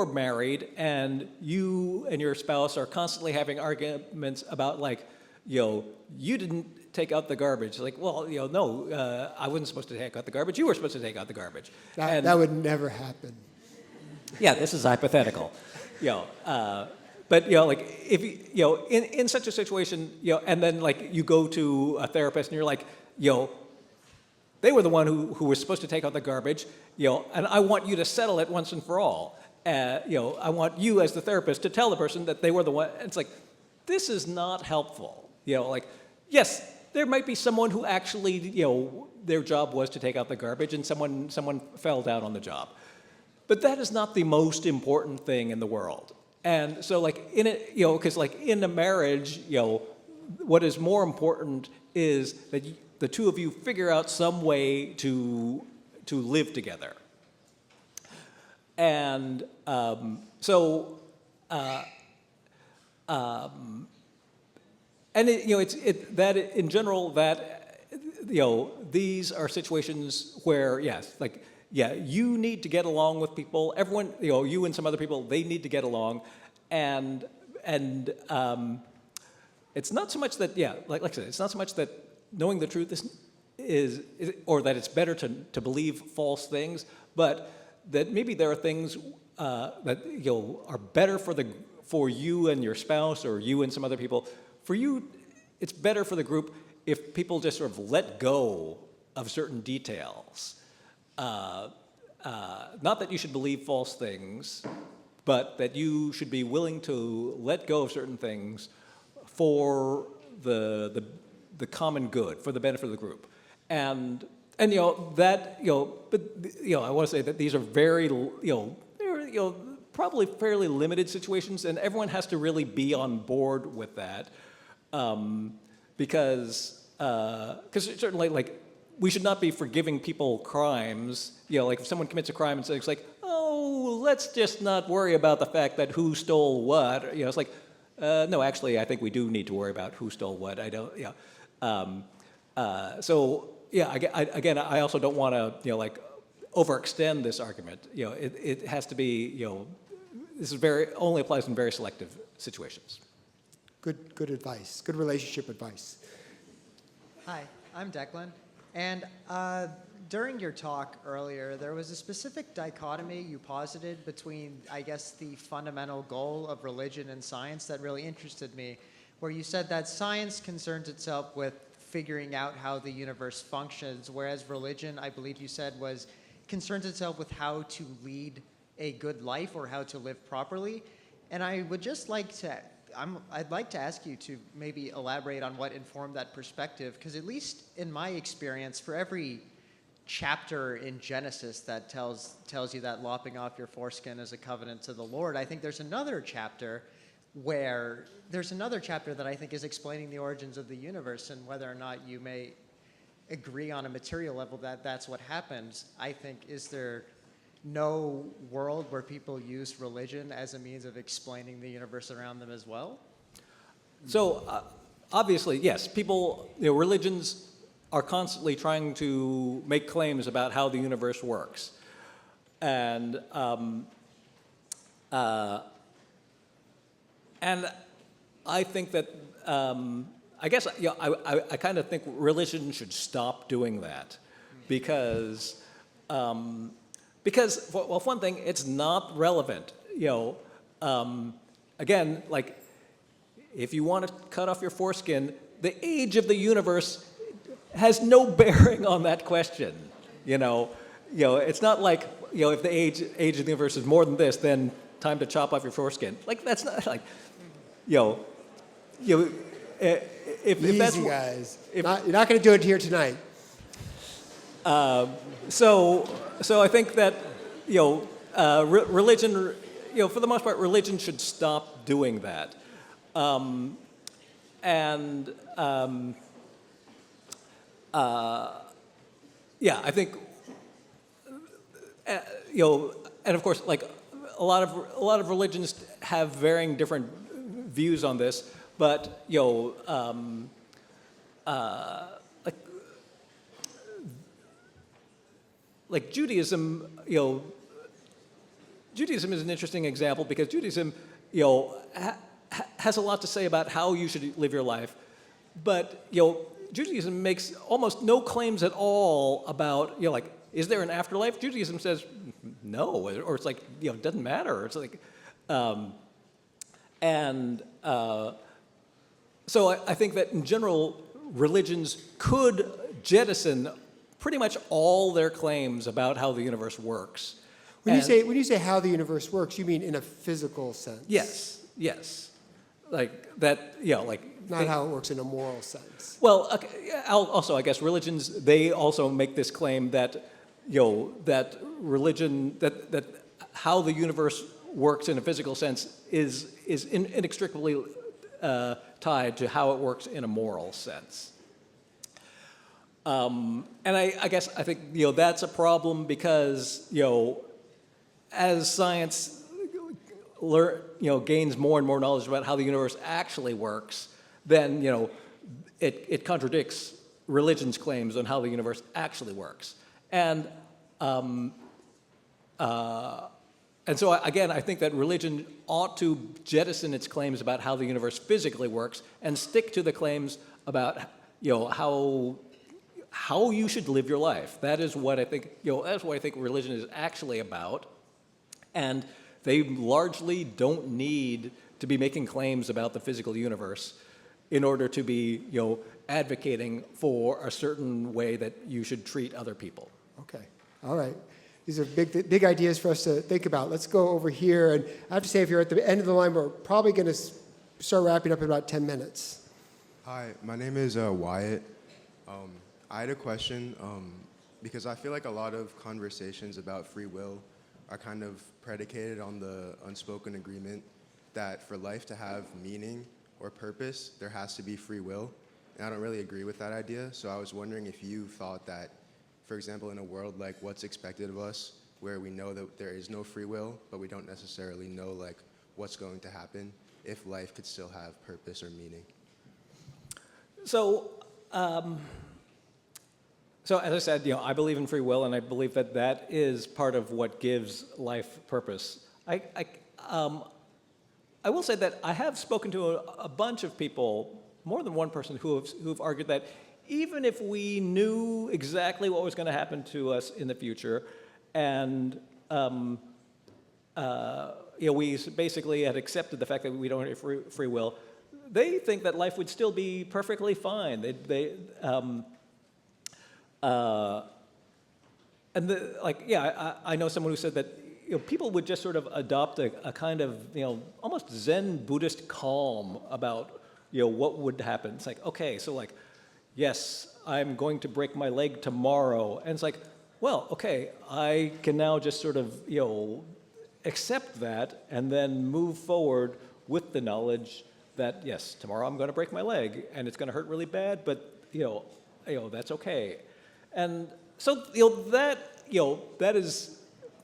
married and you and your spouse are constantly having arguments about like, you didn't take out the garbage. Like, well, no, I wasn't supposed to take out the garbage. You were supposed to take out the garbage. That would never happen. Yeah, this is hypothetical. But like if in such a situation, and then like you go to a therapist and you're like, they were the one who was supposed to take out the garbage, and I want you to settle it once and for all. I want you as the therapist to tell the person that they were the one. It's like, this is not helpful. Like, yes, there might be someone who actually, their job was to take out the garbage, and someone fell down on the job. But that is not the most important thing in the world. And so, like, in it, because like in a marriage, what is more important is that the two of you figure out some way to live together. And and it that in general that these are situations where yes, like you need to get along with people. Everyone, you and some other people, they need to get along, and it's not so much that like I said, it's not so much that knowing the truth is or that it's better to believe false things, but that maybe there are things that are better for you and your spouse or you and some other people. For you, it's better for the group if people just sort of let go of certain details. Not that you should believe false things, but that you should be willing to let go of certain things for the common good, for the benefit of the group. And that but I want to say that these are very they're probably fairly limited situations, and everyone has to really be on board with that, because certainly like we should not be forgiving people crimes. Like if someone commits a crime and it's like, oh, let's just not worry about the fact that who stole what. It's like, no, actually, I think we do need to worry about who stole what. I don't. So. Yeah, again, I also don't want to, like, overextend this argument. It has to be, this is only applies in very selective situations. Good advice. Good relationship advice. Hi, I'm Declan. And during your talk earlier, there was a specific dichotomy you posited between, I guess, the fundamental goal of religion and science that really interested me, where you said that science concerns itself with figuring out how the universe functions, whereas religion, I believe you said, concerns itself with how to lead a good life or how to live properly. And I would just like to, I'd like to ask you to maybe elaborate on what informed that perspective, because at least in my experience, for every chapter in Genesis that tells you that lopping off your foreskin is a covenant to the Lord, I think there's another chapter that I think is explaining the origins of the universe, and whether or not you may agree on a material level that that's what happens. I think, is there no world where people use religion as a means of explaining the universe around them as well? So obviously, yes, people, religions are constantly trying to make claims about how the universe works. And I think that, I guess, I kind of think religion should stop doing that, because well, for one thing, it's not relevant. Again, like, if you want to cut off your foreskin, the age of the universe has no bearing on that question. It's not like, if the age of the universe is more than this, then time to chop off your foreskin. Like, that's not like. If Easy, that's guys. You're not going to do it here tonight. So I think that religion, for the most part, religion should stop doing that, I think and of course, like a lot of religions have varying different views on this, but like Judaism, Judaism is an interesting example because Judaism, has a lot to say about how you should live your life, but Judaism makes almost no claims at all about like, is there an afterlife? Judaism says no, or it's like it doesn't matter. It's like, so I think that in general, religions could jettison pretty much all their claims about how the universe works. When you say how the universe works, you mean in a physical sense? Yes. Like that, like... Not how it works in a moral sense. Well, okay, also, I guess religions, they also make this claim that, that religion, that how the universe works in a physical sense is inextricably tied to how it works in a moral sense. And I guess I think, that's a problem because, as science gains more and more knowledge about how the universe actually works, then it contradicts religion's claims on how the universe actually works. And so again, I think that religion ought to jettison its claims about how the universe physically works and stick to the claims about how you should live your life. That is what I think. That's what I think religion is actually about. And they largely don't need to be making claims about the physical universe in order to be, advocating for a certain way that you should treat other people. Okay, all right. These are big ideas for us to think about. Let's go over here. And I have to say, if you're at the end of the line, we're probably going to start wrapping up in about 10 minutes. Hi, my name is Wyatt. I had a question because I feel like a lot of conversations about free will are kind of predicated on the unspoken agreement that for life to have meaning or purpose, there has to be free will. And I don't really agree with that idea. So I was wondering if you thought that, for example, in a world like What's Expected of Us, where we know that there is no free will, but we don't necessarily know like what's going to happen, if life could still have purpose or meaning. So, so as I said, I believe in free will, and I believe that that is part of what gives life purpose. I will say that I have spoken to a bunch of people, more than one person, who've argued that even if we knew exactly what was going to happen to us in the future, and we basically had accepted the fact that we don't have free will, they think that life would still be perfectly fine. I know someone who said that people would just sort of adopt a kind of almost Zen Buddhist calm about what would happen. It's like, okay, so like, yes, I'm going to break my leg tomorrow, and it's like, well, okay, I can now just sort of accept that and then move forward with the knowledge that yes, tomorrow I'm going to break my leg and it's going to hurt really bad, but that's okay. And so that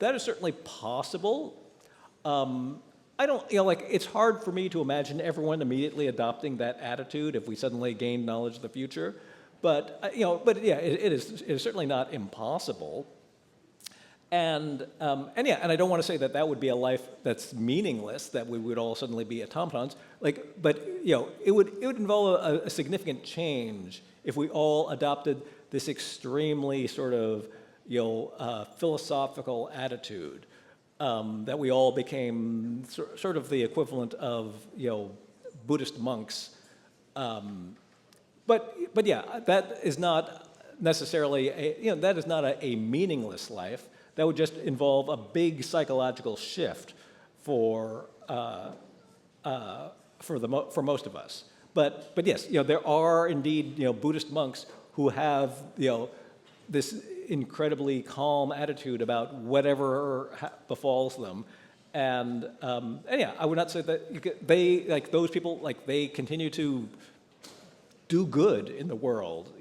is certainly possible. I don't it's hard for me to imagine everyone immediately adopting that attitude if we suddenly gain knowledge of the future. But it is certainly not impossible. And I don't want to say that that would be a life that's meaningless, that we would all suddenly be automatons. But it would involve a significant change if we all adopted this extremely sort of philosophical attitude, that we all became sort of the equivalent of Buddhist monks. But yeah, that is not necessarily that is not a meaningless life. That would just involve a big psychological shift for most of us. But yes, there are indeed Buddhist monks who have this incredibly calm attitude about whatever befalls them, and yeah, I would not say that those people they continue to do good in the world.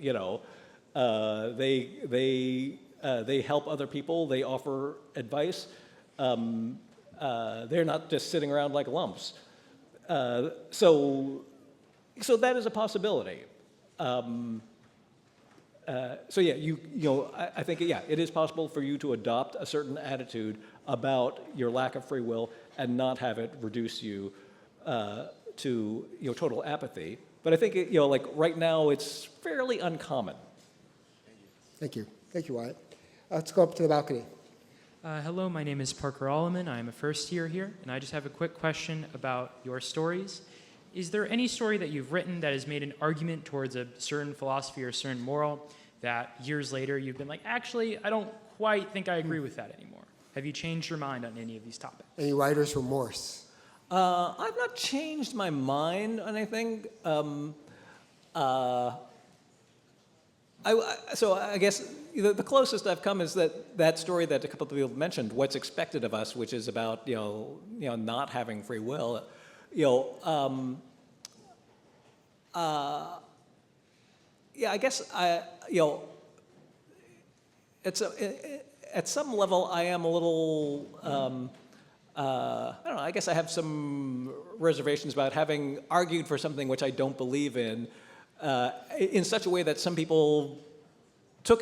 They help other people. They offer advice. They're not just sitting around like lumps. So that is a possibility. so yeah, I think yeah, it is possible for you to adopt a certain attitude about your lack of free will and not have it reduce you to total apathy. But I think like right now it's fairly uncommon. Thank you. Thank you, Wyatt. Let's go up to the balcony. Hello, my name is Parker Alleman. I am a first year here, and I just have a quick question about your stories. Is there any story that you've written that has made an argument towards a certain philosophy or a certain moral that years later you've been like, actually, I don't quite think I agree with that anymore? Have you changed your mind on any of these topics? Any writer's remorse? I've not changed my mind on anything. So I guess the closest I've come is that story that a couple of people mentioned, What's Expected of Us, which is about not having free will. Yeah, I guess at some level I am a little. I don't know. I guess I have some reservations about having argued for something which I don't believe in such a way that some people took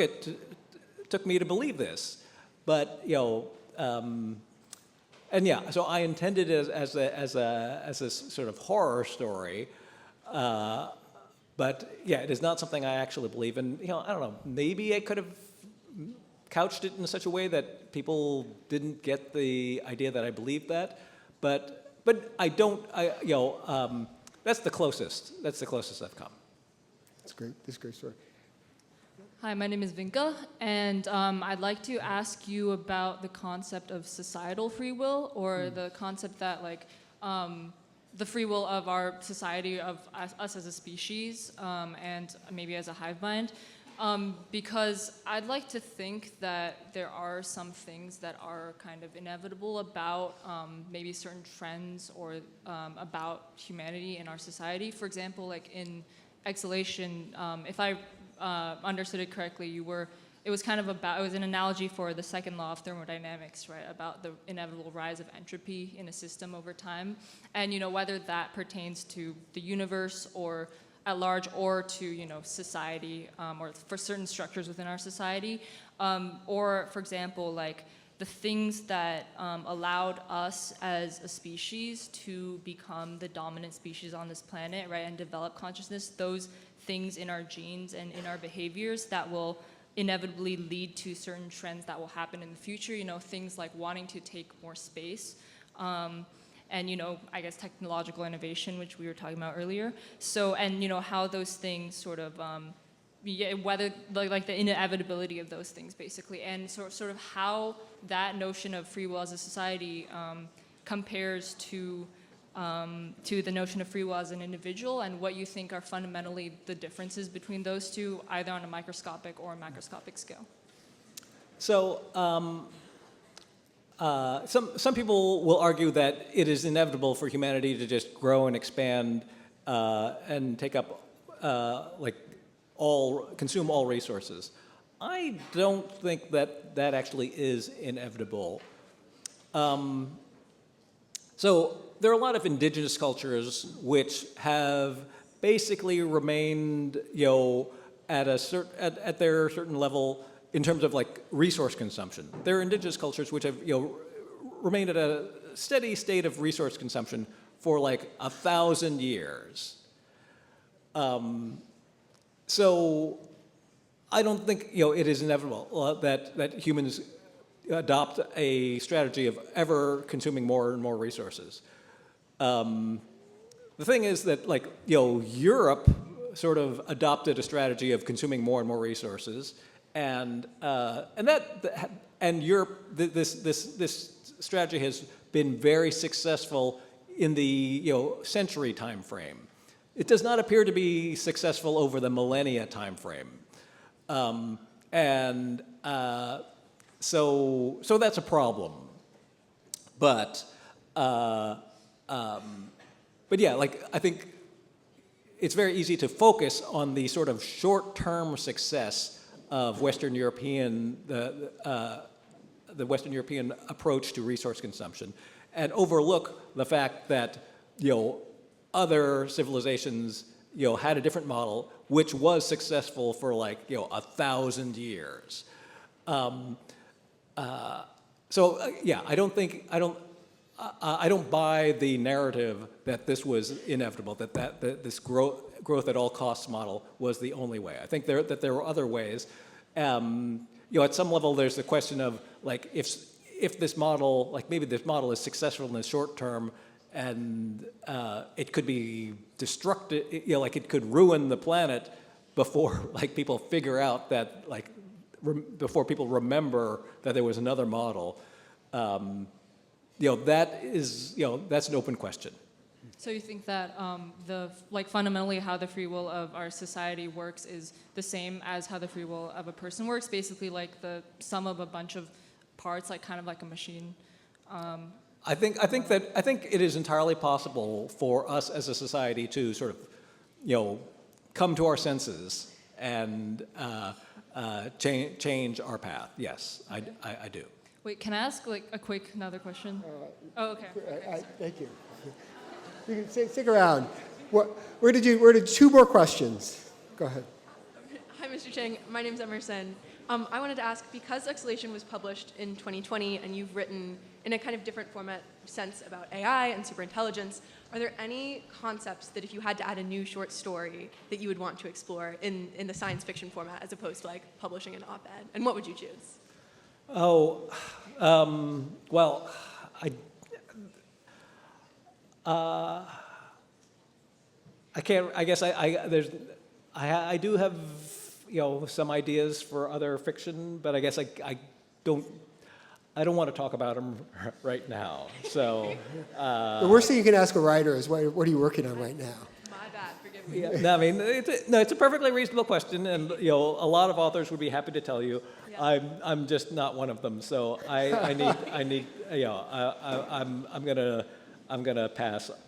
me to believe this. But and yeah, so I intended it as a sort of horror story, but yeah, it is not something I actually believe in. I don't know. Maybe I could have couched it in such a way that people didn't get the idea that I believed that, but I don't. That's the closest. That's the closest I've come. That's great. This is a great story. Hi, my name is Vinka, and I'd like to ask you about the concept of societal free will, or the concept that the free will of our society, of us as a species, and maybe as a hive mind. Because I'd like to think that there are some things that are kind of inevitable about maybe certain trends or about humanity in our society. For example, like in exhalation, if I understood it correctly, it was an analogy for the second law of thermodynamics, right? About the inevitable rise of entropy in a system over time. And, whether that pertains to the universe or at large, or to, society, or for certain structures within our society. Or, for example, like the things that allowed us as a species to become the dominant species on this planet, right? And develop consciousness, those things in our genes and in our behaviors that will inevitably lead to certain trends that will happen in the future, things like wanting to take more space, and I guess technological innovation, which we were talking about earlier. So, and how those things sort of, whether like the inevitability of those things basically, and sort of how that notion of free will as a society compares to the notion of free will as an individual, and what you think are fundamentally the differences between those two, either on a microscopic or a macroscopic scale. So some people will argue that it is inevitable for humanity to just grow and expand and take up consume all resources. I don't think that actually is inevitable. So there are a lot of indigenous cultures which have basically remained, at their certain level in terms of like resource consumption. There are indigenous cultures which have, remained at a steady state of resource consumption for like 1,000 years. So I don't think, it is inevitable that humans adopt a strategy of ever consuming more and more resources. The thing is that, Europe sort of adopted a strategy of consuming more and more resources, and Europe, this strategy has been very successful in the century time frame. It does not appear to be successful over the millennia time frame, so that's a problem. But yeah, I think it's very easy to focus on the sort of short-term success of Western European, the Western European approach to resource consumption, and overlook the fact that other civilizations had a different model, which was successful for like 1,000 years. Yeah, I don't buy the narrative that this was inevitable, that this growth at all costs model was the only way. I think that there were other ways. At some level, there's the question of like if this model, like maybe this model is successful in the short term, and it could be destructive, like it could ruin the planet before like people figure out that like before people remember that there was another model. That is, that's an open question. So you think that fundamentally how the free will of our society works is the same as how the free will of a person works, basically like the sum of a bunch of parts, like kind of like a machine. I think it is entirely possible for us as a society to sort of, come to our senses and change our path. Yes, I do. Wait, can I ask like a quick another question? Oh, okay. Thank you. You can stick around. Where did 2 more questions? Go ahead. Hi, Mr. Chiang. My name's Emerson. I wanted to ask, because Exhalation was published in 2020 and you've written in a kind of different format sense about AI and superintelligence, are there any concepts that if you had to add a new short story that you would want to explore in the science fiction format as opposed to like publishing an op-ed? And what would you choose? Oh, well, I can't. I guess I do have some ideas for other fiction, but I guess I don't want to talk about them right now. So the worst thing you can ask a writer is what are you working on right now? My bad, forgive me. Yeah, no, I mean it's a perfectly reasonable question, and a lot of authors would be happy to tell you. Yeah. I'm just not one of them, so I need I'm gonna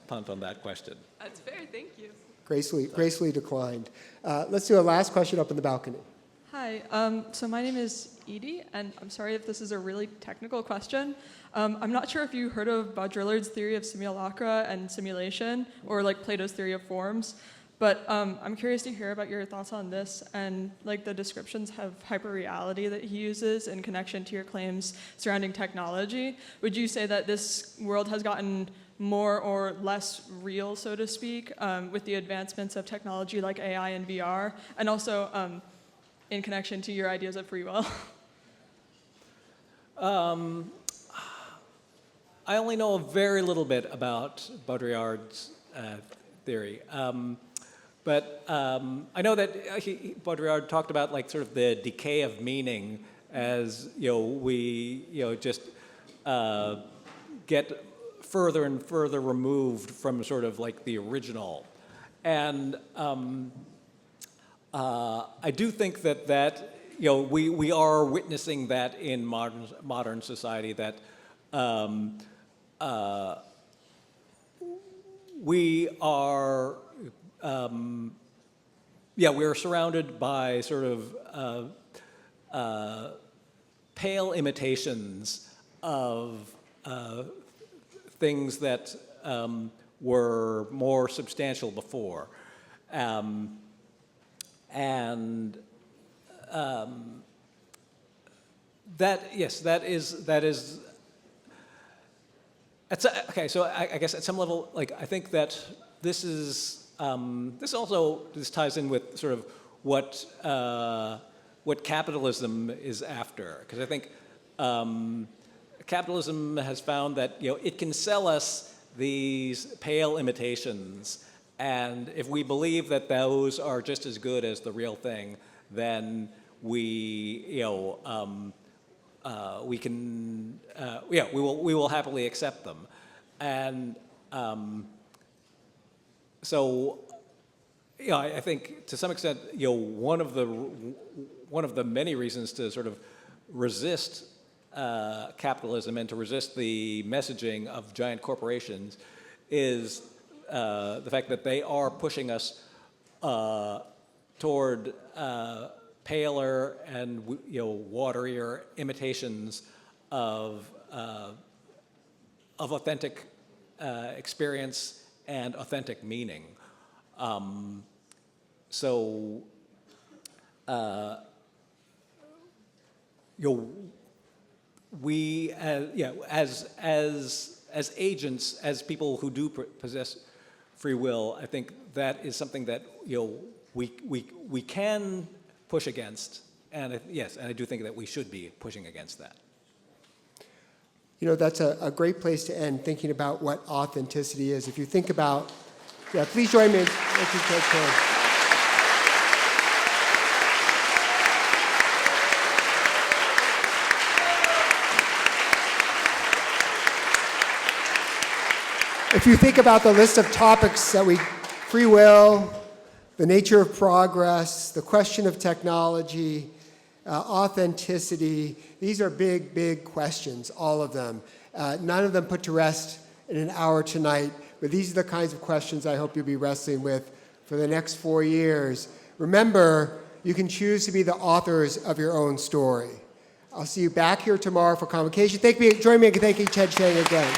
punt on that question. That's fair. Thank you. Gracefully declined. Let's do a last question up in the balcony. Hi, so my name is Edie, and I'm sorry if this is a really technical question. I'm not sure if you heard of Baudrillard's theory of simulacra and simulation, or like Plato's theory of forms, but I'm curious to hear about your thoughts on this and like the descriptions of hyperreality that he uses in connection to your claims surrounding technology. Would you say that this world has gotten more or less real, so to speak, with the advancements of technology like AI and VR, and also in connection to your ideas of free will? I only know a very little bit about Baudrillard's theory, but I know that Baudrillard talked about like sort of the decay of meaning as we just get further and further removed from sort of like the original, and I do think that we are witnessing that in modern society, that we are we are surrounded by sort of pale imitations of things that were more substantial before. That is. Okay, so I guess at some level, like I think that this is this ties in with sort of what capitalism is after, because I think capitalism has found that it can sell us these pale imitations, and if we believe that those are just as good as the real thing, then we will happily accept them, and so I think to some extent one of the many reasons to sort of resist capitalism and to resist the messaging of giant corporations is the fact that they are pushing us toward paler and waterier imitations of authentic experience and authentic meaning. So, we, as agents, as people who do possess free will, I think that is something that we can push against, and yes, and I do think that we should be pushing against that. That's a great place to end, thinking about what authenticity is. If you think about, please join me. Thank you, Ted Chiang. If you think about the list of topics that free will, the nature of progress, the question of technology, authenticity, these are big, big questions, all of them. None of them put to rest in an hour tonight, but these are the kinds of questions I hope you'll be wrestling with for the next 4 years. Remember, you can choose to be the authors of your own story. I'll see you back here tomorrow for convocation. Join me in thanking Ted Chiang again.